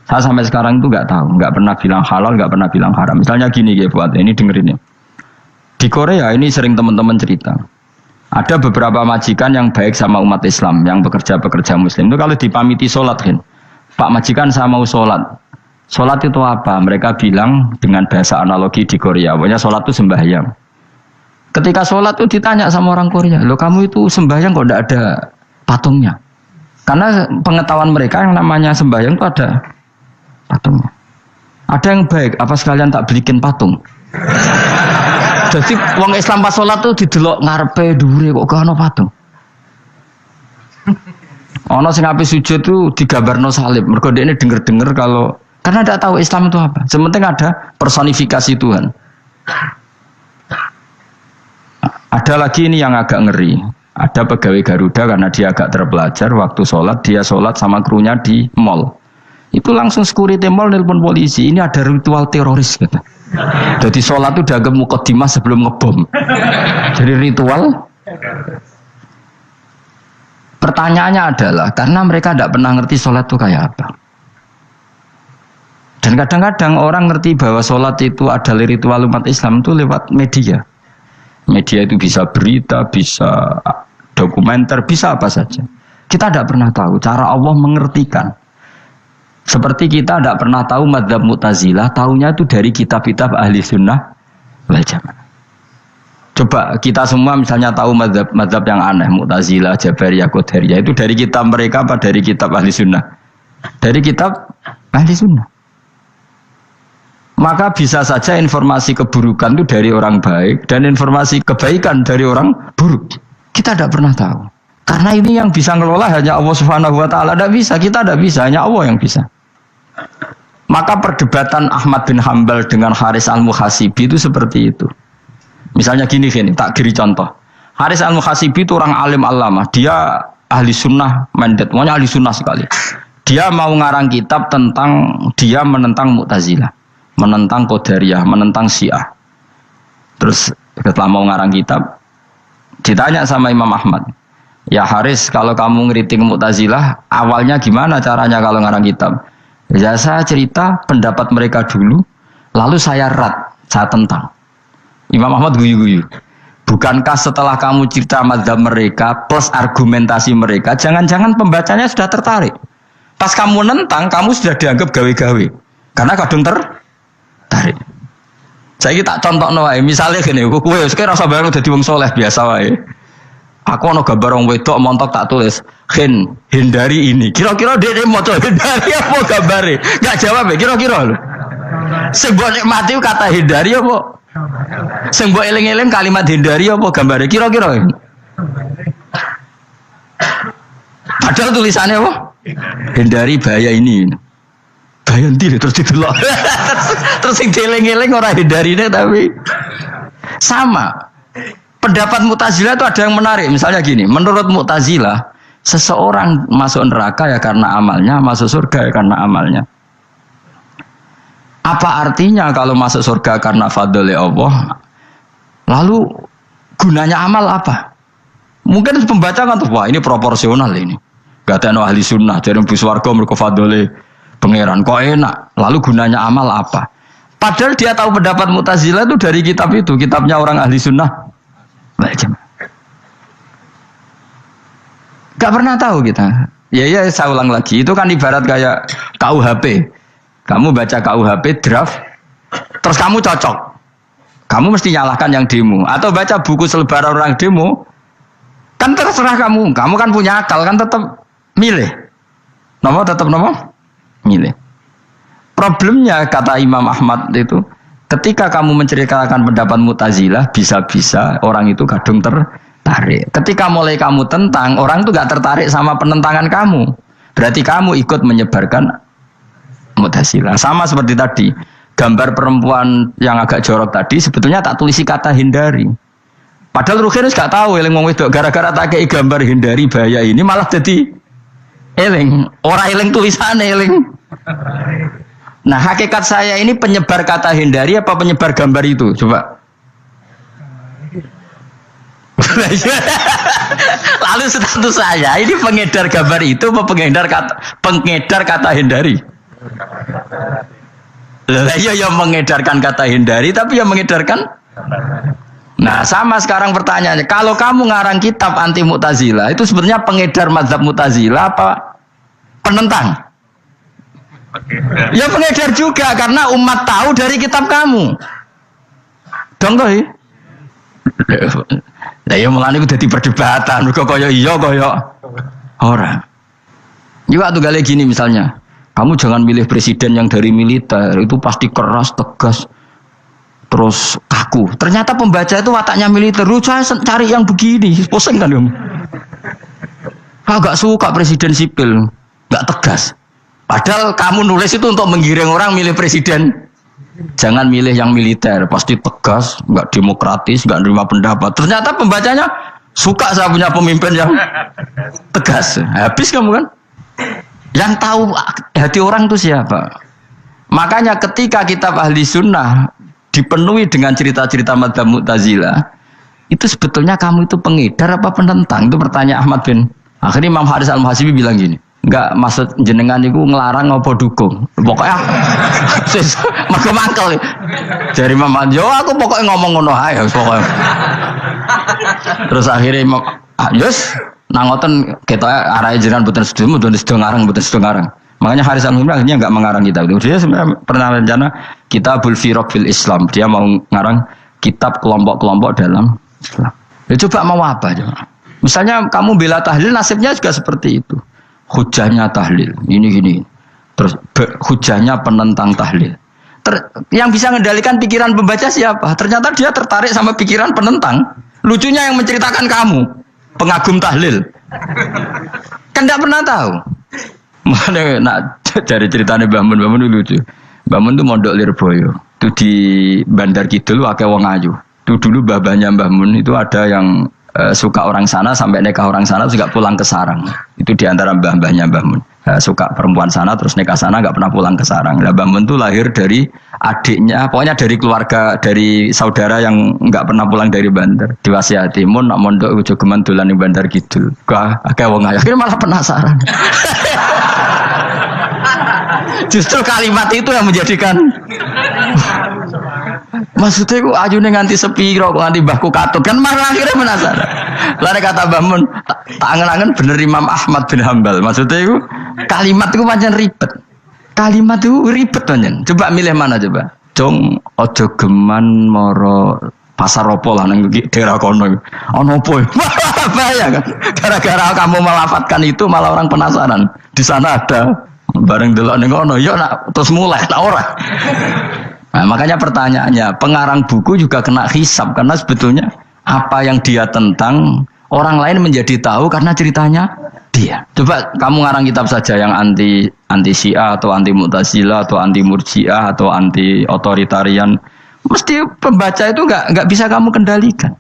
Saya sampai sekarang itu nggak tahu, nggak pernah bilang halal, nggak pernah bilang haram. Misalnya gini ya buat ini dengerin ya. Di Korea ini sering teman-teman cerita. Ada beberapa majikan yang baik sama umat Islam, yang bekerja Muslim. Itu kalau dipamiti sholat kan, Pak majikan saya mau sholat. Sholat itu apa? Mereka bilang dengan bahasa analogi di Korea, pokoknya sholat itu sembahyang. Ketika sholat itu ditanya sama orang Korea, loh kamu itu sembahyang kok tidak ada patungnya? Karena pengetahuan mereka yang namanya sembahyang itu ada patungnya. Ada yang baik, apa sekalian tak belikin patung? Jadi wong Islam pas sholat tuh didelok ngarepe dhuwure kok gak ono patung. Ono sing ape sujud tuh digambarno salib. Mergo dekne denger-denger kalau karena tidak tahu Islam itu apa. Sementing ada personifikasi Tuhan. Ada lagi ini yang agak ngeri. Ada pegawai Garuda karena dia agak terpelajar waktu sholat dia sholat sama krunya di mall. Itu langsung security mall nelpon polisi. Ini ada ritual teroris gitu. Jadi sholat itu dianggap mukadimah sebelum ngebom. Jadi ritual. Pertanyaannya adalah karena mereka tidak pernah ngerti sholat itu kayak apa. Dan kadang-kadang orang ngerti bahwa sholat itu adalah ritual umat Islam itu lewat media. Media itu bisa berita, bisa dokumenter, bisa apa saja. Kita tidak pernah tahu cara Allah mengertikan. Seperti kita tidak pernah tahu madzhab Mu'tazilah, tahunya itu dari kitab-kitab ahli sunnah wal jamaah. Coba kita semua misalnya tahu madzhab yang aneh, Mu'tazilah, Jabariyah, Qadariyah, itu dari kitab mereka apa dari kitab ahli sunnah? Dari kitab ahli sunnah. Maka bisa saja informasi keburukan itu dari orang baik dan informasi kebaikan dari orang buruk. Kita tidak pernah tahu. Karena ini yang bisa ngelola hanya Allah Subhanahu wa taala. Tidak bisa, kita tidak bisa, hanya Allah yang bisa. Maka perdebatan Ahmad bin Hambal dengan Haris al-Muhasibi itu seperti itu. Misalnya gini, tak kiri contoh. Haris al-Muhasibi itu orang alim alama. Dia ahli sunnah mandat, pokoknya ahli sunnah sekali. Dia mau ngarang kitab tentang dia menentang Mu'tazilah, menentang Qadariyah, menentang Syiah. Terus setelah mau ngarang kitab, ditanya sama Imam Ahmad, ya Haris, kalau kamu ngeritik Mu'tazilah, awalnya gimana caranya kalau ngarang kitab? Ya saya cerita pendapat mereka dulu, lalu saya saya tentang. Imam Ahmad guyu-guyu. Bukankah setelah kamu cerita mazhab mereka plus argumentasi mereka, jangan-jangan pembacanya sudah tertarik. Pas kamu nentang, kamu sudah dianggap gawe-gawe. Karena kadung tertarik. Saya tak contoh wae, misalnya gini, kowe sekarang rasa bareng dadi wong soleh biasa wae. Aku ana gambar wong wedok montok tak tulis, hindari ini. Kira-kira dia mau hindari apa gambare? Enggak jawab ya, kira-kira lho. Sing mbok nikmati kata hindari apa? Sing mbok eling-eling kalimat hindari apa gambare? Kira-kira. Padahal tulisannya apa? Hindari bahaya ini. Bahaya ndi terus didelok. Terus sing dieling-eling ora hindarine tapi sama. Pendapat Mu'tazilah itu ada yang menarik. Misalnya gini, menurut Mu'tazilah, seseorang masuk neraka ya karena amalnya, masuk surga ya karena amalnya. Apa artinya kalau masuk surga karena fadl Allah? Lalu gunanya amal apa? Mungkin pembaca kan tuh, wah ini proporsional ini. Gak ada ahli sunnah, jadi bus warga mereka fadl pangeran. Kok enak? Lalu gunanya amal apa? Padahal dia tahu pendapat Mu'tazilah itu dari kitab itu, kitabnya orang ahli sunnah. Gak pernah tahu kita. Ya saya ulang lagi, itu kan ibarat kayak KUHP. Kamu baca KUHP draft, terus kamu cocok. Kamu mesti nyalahkan yang demo. Atau baca buku selebaran orang demo, kan terserah kamu. Kamu kan punya akal, kan tetap milih. Tetap milih. Problemnya kata Imam Ahmad itu, ketika kamu menceritakan pendapat Mu'tazilah, bisa-bisa orang itu kadung tertarik. Ketika mulai kamu tentang, orang itu gak tertarik sama penentangan kamu. Berarti kamu ikut menyebarkan Mu'tazilah. Sama seperti tadi, gambar perempuan yang agak jorok tadi sebetulnya tak tulisi kata hindari. Padahal Ruhin gak tahu eling wong wedok gara-gara tak kei gambar hindari bahaya ini malah jadi eling. Ora eling tulisane eling. Nah, hakikat saya ini penyebar kata hindari apa penyebar gambar itu? Coba. Lalu status saya ini pengedar gambar itu apa pengedar kata hindari? Ya mengedarkan kata hindari tapi yang mengedarkan. Nah sama sekarang pertanyaannya, kalau kamu ngarang kitab anti Mu'tazilah itu sebenarnya pengedar mazhab Mu'tazilah apa penentang? Ya pengedar juga karena umat tahu dari kitab kamu. Dong toh? Lah ya mulane udah diperdebatan, kok kaya iya kaya ora. Juga tuh gale gini misalnya. Kamu jangan milih presiden yang dari militer, itu pasti keras, tegas, terus kaku. Ternyata pembaca itu wataknya militer. Lu cari yang begini, pusing kan kamu. Agak suka presiden sipil, nggak tegas. Padahal kamu nulis itu untuk menggiring orang milih presiden. Jangan milih yang militer, pasti tegas, nggak demokratis, nggak nerima pendapat. Ternyata pembacanya suka saya punya pemimpin yang tegas. Habis kamu kan? Yang tahu hati orang itu siapa? Makanya ketika kitab ahli sunnah dipenuhi dengan cerita-cerita mazhab Mu'tazilah, itu sebetulnya kamu itu pengedar apa penentang? Itu pertanyaan Ahmad bin. Akhirnya Imam Haris Al-Muhasibi bilang gini, enggak maksud jenengan itu ngelarang apa dukung. Pokoknya mergo mangkel. Dari Imam Haris, yo aku pokoknya ngomong ngono ae pokoknya. Terus akhirnya Imam Yus nah ngoten kita arahnya jenengan mboten sedo ngarang. Makanya Haris Al-Muhasibi akhirnya enggak mengarang kitab itu. Dia sebenarnya pernah rencana Kitabul Firaq fil Islam. Dia mau ngarang kitab kelompok-kelompok dalam Islam. Ya coba mau apa coba? Misalnya kamu bela tahlil, nasibnya juga seperti itu. Hujahnya tahlil, ini. Terus hujahnya penentang tahlil. Yang bisa mengendalikan pikiran pembaca siapa? Ternyata dia tertarik sama pikiran penentang. Lucunya yang menceritakan kamu. Pengagum tahlil kan tidak pernah tahu. Mana nak cari ceritanya Mbah Mun itu lucu. Mbah Mun itu mondok Lirboyo itu di Bandar Kidul akeh wong ayu. Itu dulu babanya Mbah Mun itu ada yang suka orang sana sampai nikah orang sana juga pulang ke sarang. Itu diantara mbah-mbahnya Mbah Mun. Suka perempuan sana terus nikah sana nggak pernah pulang ke sarang. Nah, Mbah Mun itu lahir dari adiknya, pokoknya dari keluarga, dari saudara yang nggak pernah pulang dari Bandar. Diwasiati mun nak mondok ujo geman dolan ning Bandar Kidul. Kah akeh wong ayu. Akhirnya malah penasaran. Justru kalimat itu yang menjadikan maksudnya aku ajune nganti sepiro kok nganti mbahku katut kan malah akhirnya penasaran. Lare kata Mbah Mun tak angen-angen bener Imam Ahmad bin Hambal. Maksudnya itu kalimat itu pancen ribet. Kalimat itu ribet pancen. Coba milih mana coba? Jong ojo geman moro pasar opo lah nang daerah kono. Ono opo? Bahaya kan. Gara-gara kamu melafatkan itu malah orang penasaran. Di sana ada bareng delok ning kono yo nak terus mulai tak ora. Nah, makanya pertanyaannya, pengarang buku juga kena hisab karena sebetulnya apa yang dia tentang orang lain menjadi tahu karena ceritanya dia. Coba kamu ngarang kitab saja yang anti Syiah atau anti Mu'tazilah atau anti Murji'ah atau anti otoritarian, mesti pembaca itu nggak bisa kamu kendalikan.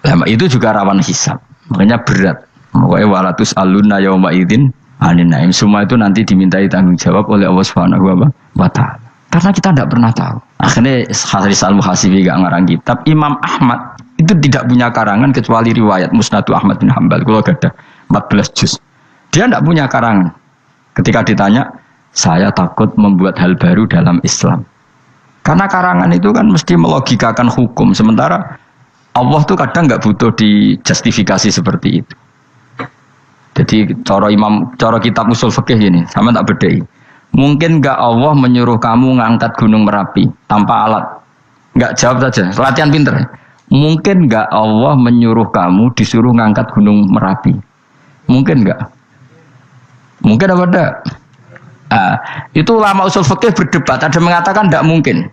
Nah, itu juga rawan hisab, makanya berat. Pokoknya walatus aluna yauma idzin anin naim. Semua itu nanti dimintai tanggung jawab oleh Allah Subhanahu wa taala. Karena kita tidak pernah tahu. Akhirnya Haris Al-Muhasibi gak ngarang kitab. Imam Ahmad itu tidak punya karangan kecuali riwayat Musnadu Ahmad bin Hambal. Kalau ada 14 juz. Dia tidak punya karangan. Ketika ditanya, saya takut membuat hal baru dalam Islam. Karena karangan itu kan mesti melogikakan hukum. Sementara Allah tuh kadang nggak butuh dijustifikasi seperti itu. Jadi cara kitab usul fikih ini, sama tak bedai. Mungkin nggak Allah menyuruh kamu ngangkat gunung Merapi tanpa alat? Nggak, jawab saja. Latihan pinter. Mungkin nggak Allah menyuruh kamu disuruh ngangkat gunung Merapi? Mungkin nggak? Mungkin apa enggak? Itu ulama usul fikih berdebat. Ada mengatakan tidak mungkin.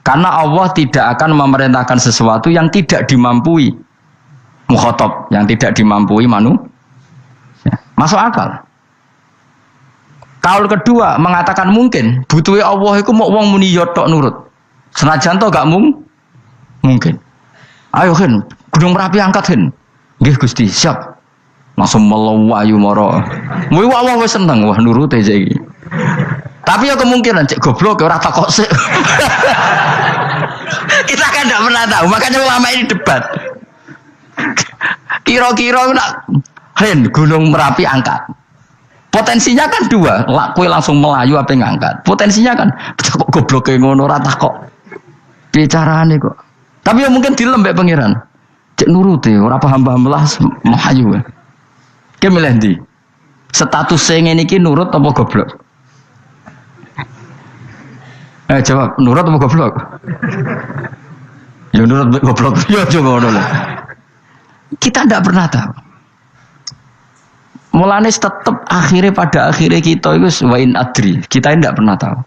Karena Allah tidak akan memerintahkan sesuatu yang tidak dimampui mukhatab, yang tidak dimampui manusia. Masuk akal. Kaul kedua mengatakan mungkin, butuhnya Allah itu mau wong muni yo tok nurut. Senajan to gak mungkin. Ayo Hen, Gunung Merapi angkat Hen. Nggih Gusti, siap. Langsung melayu mara. Muwi Allah wis seneng wah nurut aja iki. Tapi ya kemungkinan cek goblok ora takok sik. Kita kan tidak pernah tahu, makanya ulama ini debat. Kira-kira nak Hen Gunung Merapi angkat. Potensinya kan dua, kowe langsung melayu apa ngangkat. Potensinya kan kok goblok kayak ngono ora takok. Bicarane kok. Tapi ya mungkin dilembek pangeran. Cek nuruti ora paham-paham lah melayu. Ki milih ndi? Status sing ngene iki nurut apa goblok? Jawab, nurut apa goblok? Ya nurut goblok. Ya coba ngono lah. Kita tidak pernah tahu. Mulane tetap pada akhirnya kita itu wain adri. Kita tidak pernah tahu.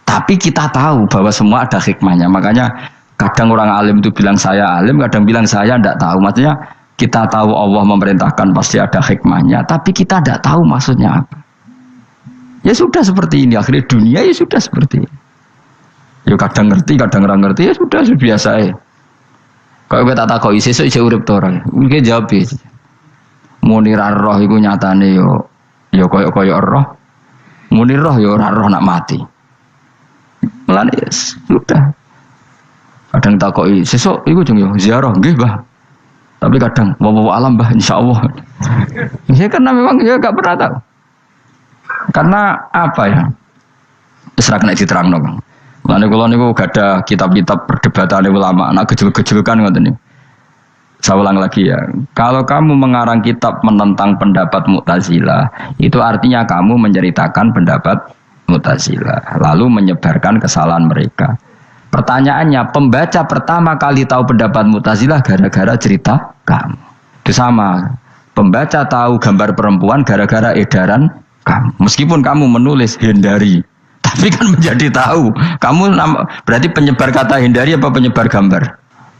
Tapi kita tahu bahwa semua ada hikmahnya. Makanya kadang orang alim itu bilang saya alim, kadang bilang saya tidak tahu. Maksudnya kita tahu Allah memerintahkan pasti ada hikmahnya, tapi kita tidak tahu maksudnya apa. Ya sudah seperti ini. Akhirnya dunia ya sudah seperti ini. Ya kadang ngerti, kadang nggak ngerti. Ya sudah biasa ya. Kalau kita tak tahu sesuk iso urip to orang. Mungkin jawab sih. Muni roh iku nyatane yo koyo roh. Muni roh yo ora roh nak mati. Mulane sudah. Kadang takoki sesuk iku jeng yo ziarah nggih, Mbah. Tapi kadang bawa alam, Mbah, insyaallah. Ya karena memang ya enggak pernah tahu. Karena apa ya? Wis ra kena diterangno, Bang. Mulane kula niku gak ada kitab-kitab perdebatan ulama, nak gejol-gejolkan ngoten niku. Saya ulang lagi ya, kalau kamu mengarang kitab menentang pendapat Mu'tazilah, itu artinya kamu menceritakan pendapat Mu'tazilah, lalu menyebarkan kesalahan mereka. Pertanyaannya, pembaca pertama kali tahu pendapat Mu'tazilah gara-gara cerita kamu. Itu sama, pembaca tahu gambar perempuan gara-gara edaran kamu. Meskipun kamu menulis hindari, tapi kan menjadi tahu. Kamu berarti penyebar kata hindari apa penyebar gambar?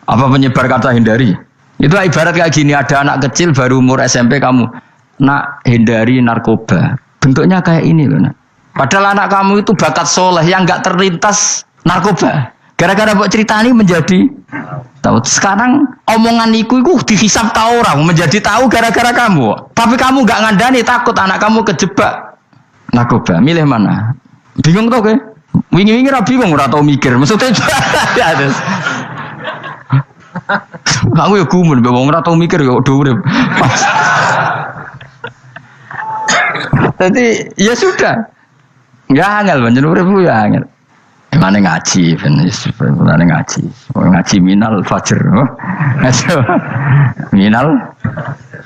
Apa penyebar kata hindari? Itu ibarat kayak gini, ada anak kecil baru umur SMP kamu nak hindari narkoba. Bentuknya kayak ini loh. Nak. Padahal anak kamu itu bakat soleh yang nggak terlintas narkoba. Gara-gara buat cerita ini menjadi tahu. Sekarang omongan iku dihisap tahu orang menjadi tahu gara-gara kamu. Tapi kamu nggak ngandani, takut anak kamu kejebak narkoba. Milih mana? Bingung tuh ke? Wingi-wingi ra bingung, ora tau mikir. Maksudnya ya terus. Kamu ya gumun, wong ora tau mikir ya urip. Jadi ya sudah. Enggak angel pancen urip ya angel. Emane ngaji, bener ngaji. Ngaji minal fajr. Minal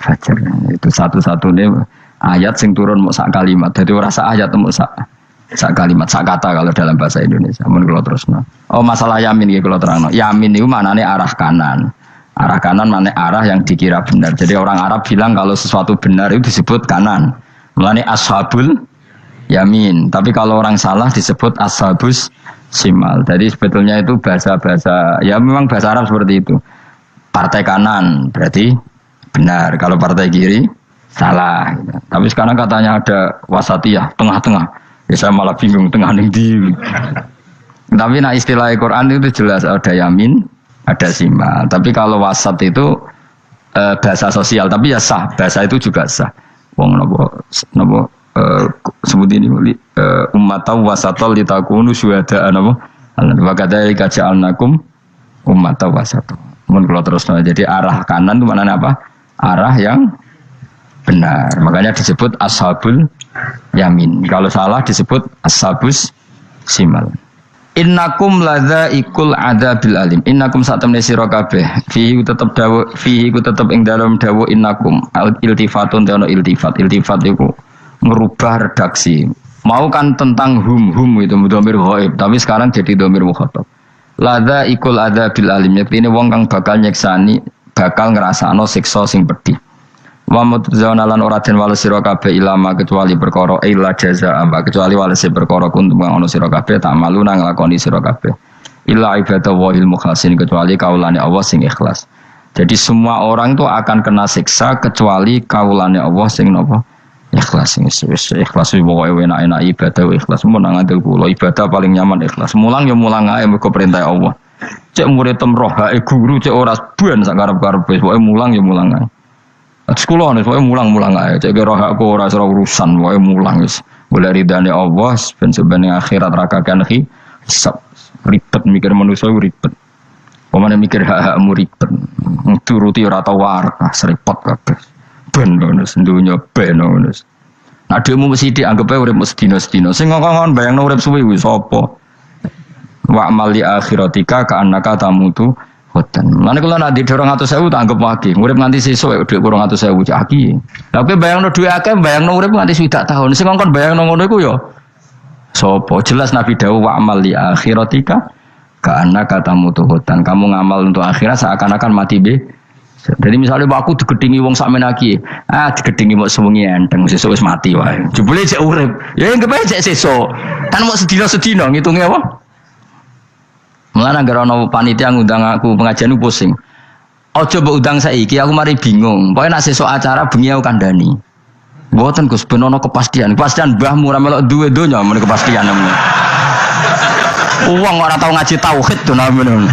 fajr. Itu satu-satunya ayat sing turun mau sak kalimat. Jadi ora sak ayat mau sak kalimat, sak kata kalau dalam bahasa Indonesia. Mun kula terusno. Oh, masalah yamin iki kula terangno. Yamin itu maknane arah kanan. Arah kanan maknane arah yang dikira benar. Jadi orang Arab bilang kalau sesuatu benar itu disebut kanan. Mulane ashabul yamin. Tapi kalau orang salah disebut ashabus simal. Jadi sebetulnya itu bahasa-bahasa ya memang bahasa Arab seperti itu. Partai kanan berarti benar. Kalau partai kiri salah. Tapi sekarang katanya ada wasatiyah, tengah-tengah. Ya saya malah bingung tengah ning ndi. Tapi nah istilah Al-Qur'an itu jelas ada yamin, ada simal. Tapi kalau wasat itu bahasa sosial, tapi ya sah, bahasa itu juga sah. Wong napa sebut ini ummatan wasatol litakunu syuhada apa? Wa kadzalika ja'alnakum ummatan wasatol. Mun kula terusno. Jadi arah kanan itu maknanya apa? Arah yang benar. Makanya disebut ashabul yamin. Kalau salah disebut ashabus simal. Innakum ladzaikul adzabil alim. Innakum satamne sira kabeh. Fihi tetep dawu, fihi ku tetep ing dalam dawu innakum. Iltifatun teono iltifat. Iltifat iku ngerubah redaksi. Mau kan tentang hum itu dhamir ghaib, tapi sekarang jadi dhamir mukhatab. Ladzaikul adzabil alim. Yektine wong kang bakal nyeksani, bakal ngrasakno siksa sing pedih. Wa mutzawana lan ora den wales sira kabeh ilama kecuali perkara illa jazaa kecuali wales perkara kuntum kang ana sira kabeh tak malu nang nglakoni sira kabeh illa ibadah wahil mukhlasin kecuali kaulane Allah sing ikhlas. Jadi semua orang itu akan kena siksa kecuali kaulane Allah sing napa ikhlas. Sing ikhlas pokoke enak-enak ibadah ikhlas mun nang ngandel kula ibadah paling nyaman ikhlas mulang ya mulang ae mergo perintah Allah. Cek murid temrohae guru cek ora ben sak karep-karepe pokoke mulang ya mulang ae. Sekolah nih, pokoknya mulang-mulang aja. Cek roh aku ora urusan, pokoknya mulang guys. Boleh ridane Allah, sebenarnya akhirat rakakan hisab ribet mikir manusia ribet. Pemane mikir hak-hakmu ribet. Turuti ora tau warak, seripot kabeh. Ben ngono, dunya ben ngono. Nah, dhewe mesti dianggep ae urip sedina-sedina. Sing ngomong bayangno urip suwi kuwi sapa? Wa amali akhiratika ka annaka tamutu. Hoten. Lan kula nek di 200.000 tak anggap wage. Urip nganti sesuk dhuwit 200.000 cak aki. Tapi bayangno dhuwit akeh, bayangno urip nganti 20 tahun. Sing ngongkon bayangno ngono iku ya sapa? Jelas Nabi dawuh wa amal li akhiratika ka annaka tamutu hoten. Kamu ngamal untuk akhirat seakan-akan mati be. Jadi misalnya aku digedingi wong sak menaki, digedingi mok sewengi enteng sesuk wis mati wae. Jebule cek urip. Ya anggap ae cek sesuk. Kan mok sedina-sedina ngitunge apa? Mulane anggere ana panitia ngundang aku pengajian pusing. Aja mbok undang saiki aku mari bingung. Pokoke nek sesuk acara bengi aku kandhani. Mboten Gus ben ana kepastian. Kepastian mbahmu ora melok duwe donya men kepastian men. Wong ora tau ngaji tauhid to men.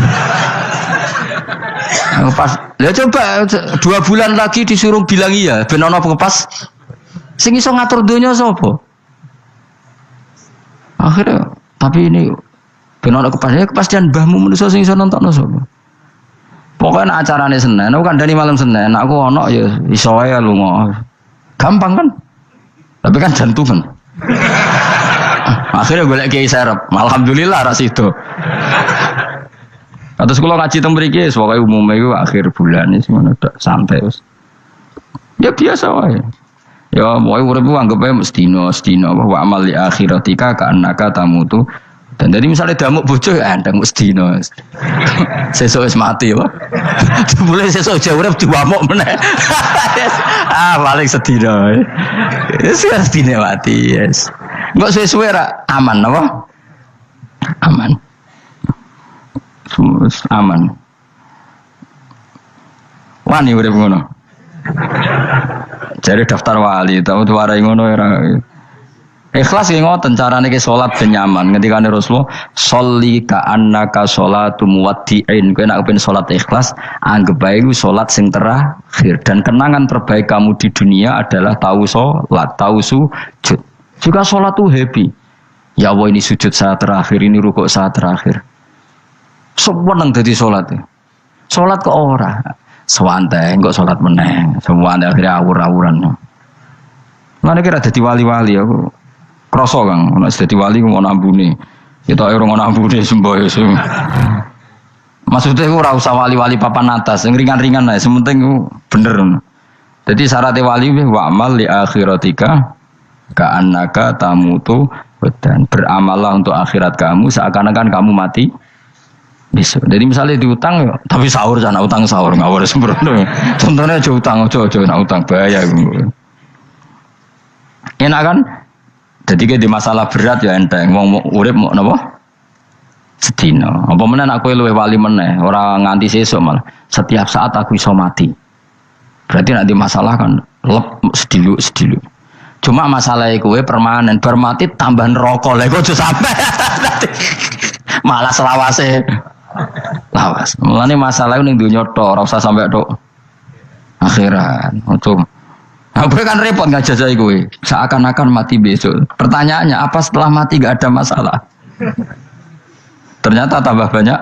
Pas ya coba 2 bulan lagi disuruh bilang iya ben ana kepas. Sing iso ngatur donya sapa? Akhirnya tapi ini ben ana kepastian mbahmu manusa sing iso nontonno sapa. Pokoke nek acarane Senin, aku kandhani malam Senin, aku ana ya iso wae lunga. Gampang kan? Tapi kan jantungan. Akhirnya golek kiai serep. Alhamdulillah ra sido. Terus kula ngaji teng mriki wis pokoke umume iku akhir bulan wis ngono tok santai wis. Ya biasa wae. Ya pokoke urip ku anggap ae sedina wa amal li akhiratika ka annaka tamutu. Dan jadi misalnya damuk bojo ya ndang mesti no. Sesuk wis mati apa. Boleh sesuk jauh urip diwamuk meneh. Paling sedina. Wis sedina mati, yes. Engko suwe-suwe ra aman apa? Aman. Aman. Wani urip ngono. Jare daftar wali, tau warai ngono ora. Ikhlas ki ngoten carane ki salat ben nyaman. Ngendikane Rasulullah, "Sholli ka annaka sholatu muwaddi'in." Kowe nek pengen salat ikhlas, anggap bae iku salat sing terakhir dan kenangan terbaik kamu di dunia adalah tahu salat, tahu sujud. Juga salat tuh happy. Ya Allah ini sujud saat terakhir, ini rukuk saat terakhir. Seneng dadi salat. Salat kok ora. Sewante engko salat meneh. Sewante akhirnya awur-awuran. Lah nek ora dadi wali-wali aku kroso Kang, nek dadi wali ngono ambune. Kita ora ngono ambune semboyo. Maksudnya ora usah wali-wali papan atas, sing ringan-ringan ae, sementing bener. Jadi syarat wali wa amal li akhiratika ka annaka tamutu dan beramallah untuk akhirat kamu seakan-akan kamu mati. Bisa. Jadi misalnya diutang, tapi sahur jangan utang sahur nggak boleh sembrono. Contohnya aja utang, aja nak utang bahaya. Enak kan? Jadi kayak di masalah berat ya enteng. Mau urip mau napa? Sedina. Apa menen aku luwe wali meneh, orang nganti sesuk malah. Setiap saat aku iso mati. Berarti nanti masalah kan lep sedilu. Cuma masalahnya kowe permanen, bar mati tambah neraka. Lha kok aja sampe. Malah selawase. Lawas. Mulane masalah ning donya tok, ora usah sampe tok akhirat. Ojo. Gue kan repot ngajazai gue. Seakan-akan mati besok. Pertanyaannya apa setelah mati gak ada masalah? Ternyata tambah banyak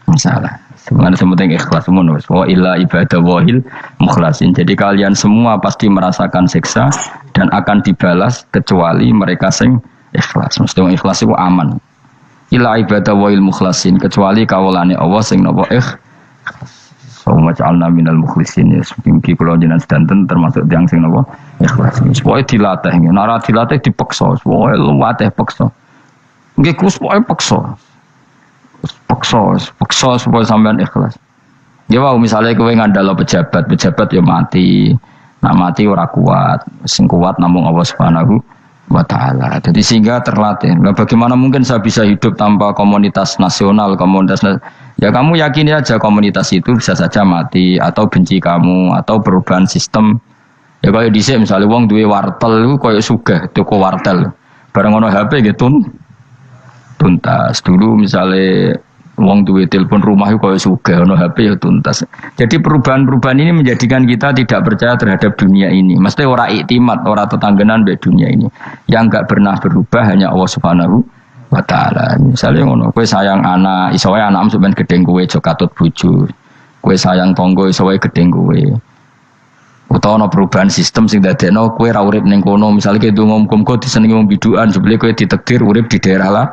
masalah. Sebenarnya semuanya ikhlas semua. Wa illa ibadah wahil mukhlasin. Jadi kalian semua pasti merasakan siksa dan akan dibalas kecuali mereka sing ikhlas. Mesti ikhlas itu aman. Illa ibadah wahil mukhlasin kecuali kawulane Allah sing napa Soma ja'alna minal mukhlisin ya mungkin kalau jenengan sedanten termasuk yang sing napa ikhlas. Supaya dilatih, nara dilatih dipaksa, supaya luwatih paksa. Nggih Gus pokoke paksa supaya sampean ikhlas. Ya wae misale kowe ngandalo pejabat ya mati. Nah mati ora kuat, sing kuat namung Allah Subhanahu wa taala. Jadi sehingga terlatih. Nah, bagaimana mungkin saya bisa hidup tanpa komunitas nasional, ya kamu yakini aja komunitas itu bisa saja mati atau benci kamu atau perubahan sistem. Ya kayak dhisik misalnya wong duwe wartel iku koyo sugih toko wartel. Bareng ono HP gitu tuntas. Dulu misalnya wong duwe telepon rumah itu koyo sugih ono HP ya tuntas. Jadi perubahan-perubahan ini menjadikan kita tidak percaya terhadap dunia ini. Mesti ora iktimat, ora tetanggenan be dunia ini. Yang enggak pernah berubah hanya Allah Subhanahu wa taala. Misalnya ngono, kowe sayang anak, iso wae anakmu sampean gedeng kowe aja katut bojo. Kowe sayang tangga iso wae gedeng kowe. Utawa ana perubahan sistem sing dadekno kowe ra urip ning kono, misale kowe ndonga muga-muga disenengi wong bidukan, sebele kowe ditakdir urip di daerah lah.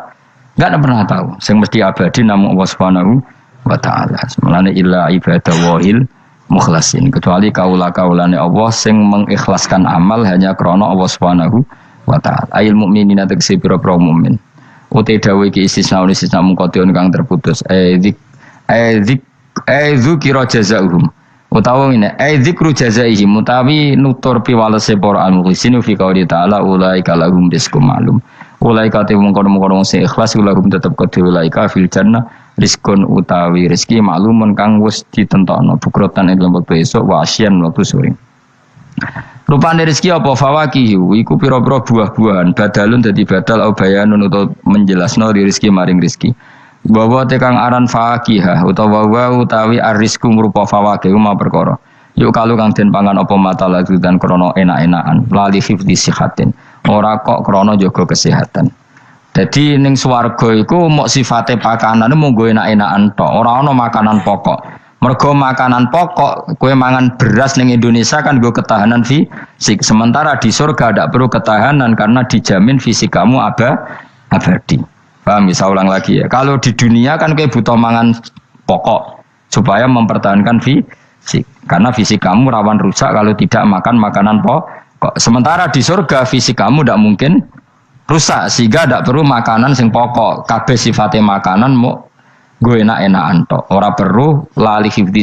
Enggak pernah tahu. Sing mesti abadi namung Allah Subhanahu wa taala. Semulane illa ibadah wahil mukhlasin. Kecuali kaula-kaulane Allah sing mengikhlaskan amal hanya krana Allah Subhanahu wa taala. Ail mukminina tegese pira-pira mukmin. Uti dawe iki istisna mungkotion kang terputus. Dzikra jazaahum. Utawa ngene, dzikru jazaihim utawi nutur piwalese para al-mukhlisin fi qouli ta'ala ulaika lahum rizqum ma'lum. Ulaika te mungkon-mungkon sing ikhlas lahum tetep kedhe ulaika fil jannah rizqun utawi rezeki ma'lumun kang wis ditentokno bukrotan ing lembek besok wa asyan waktu sore. Rupane rezeki apa fawakihu iku pira-pira buah-buahan badalun dadi badal au bayanun utawa menjelasno rezeki maring rezeki. Bahwa tekang aran fakihah utawa utawi arisku merupa fawakih ma perkara. Yuk kalau kang den pangan apa mata lagu dan krono enak-enakan lali fifdi sihatin. Ora kok krono jaga kesehatan. Jadi ning swarga iku mok sifate pakanane mung go enak-enakan tok, ora ana makanan pokok. Mergo makanan pokok kowe mangan beras ning Indonesia kan go ketahanan fisik. Sementara di surga tidak perlu ketahanan karena dijamin fisik kamu abadi. Paham, bisa ulang lagi ya. Kalau di dunia kan kayak butuh mangan pokok supaya mempertahankan fisik. Karena fisik kamu rawan rusak kalau tidak makan makanan pokok. Sementara di surga fisik kamu tidak mungkin rusak sehingga tidak perlu makanan sing pokok. Kabeh sifatnya makanan mau gue enak-enakan tok. Ora perlu lali hifdzi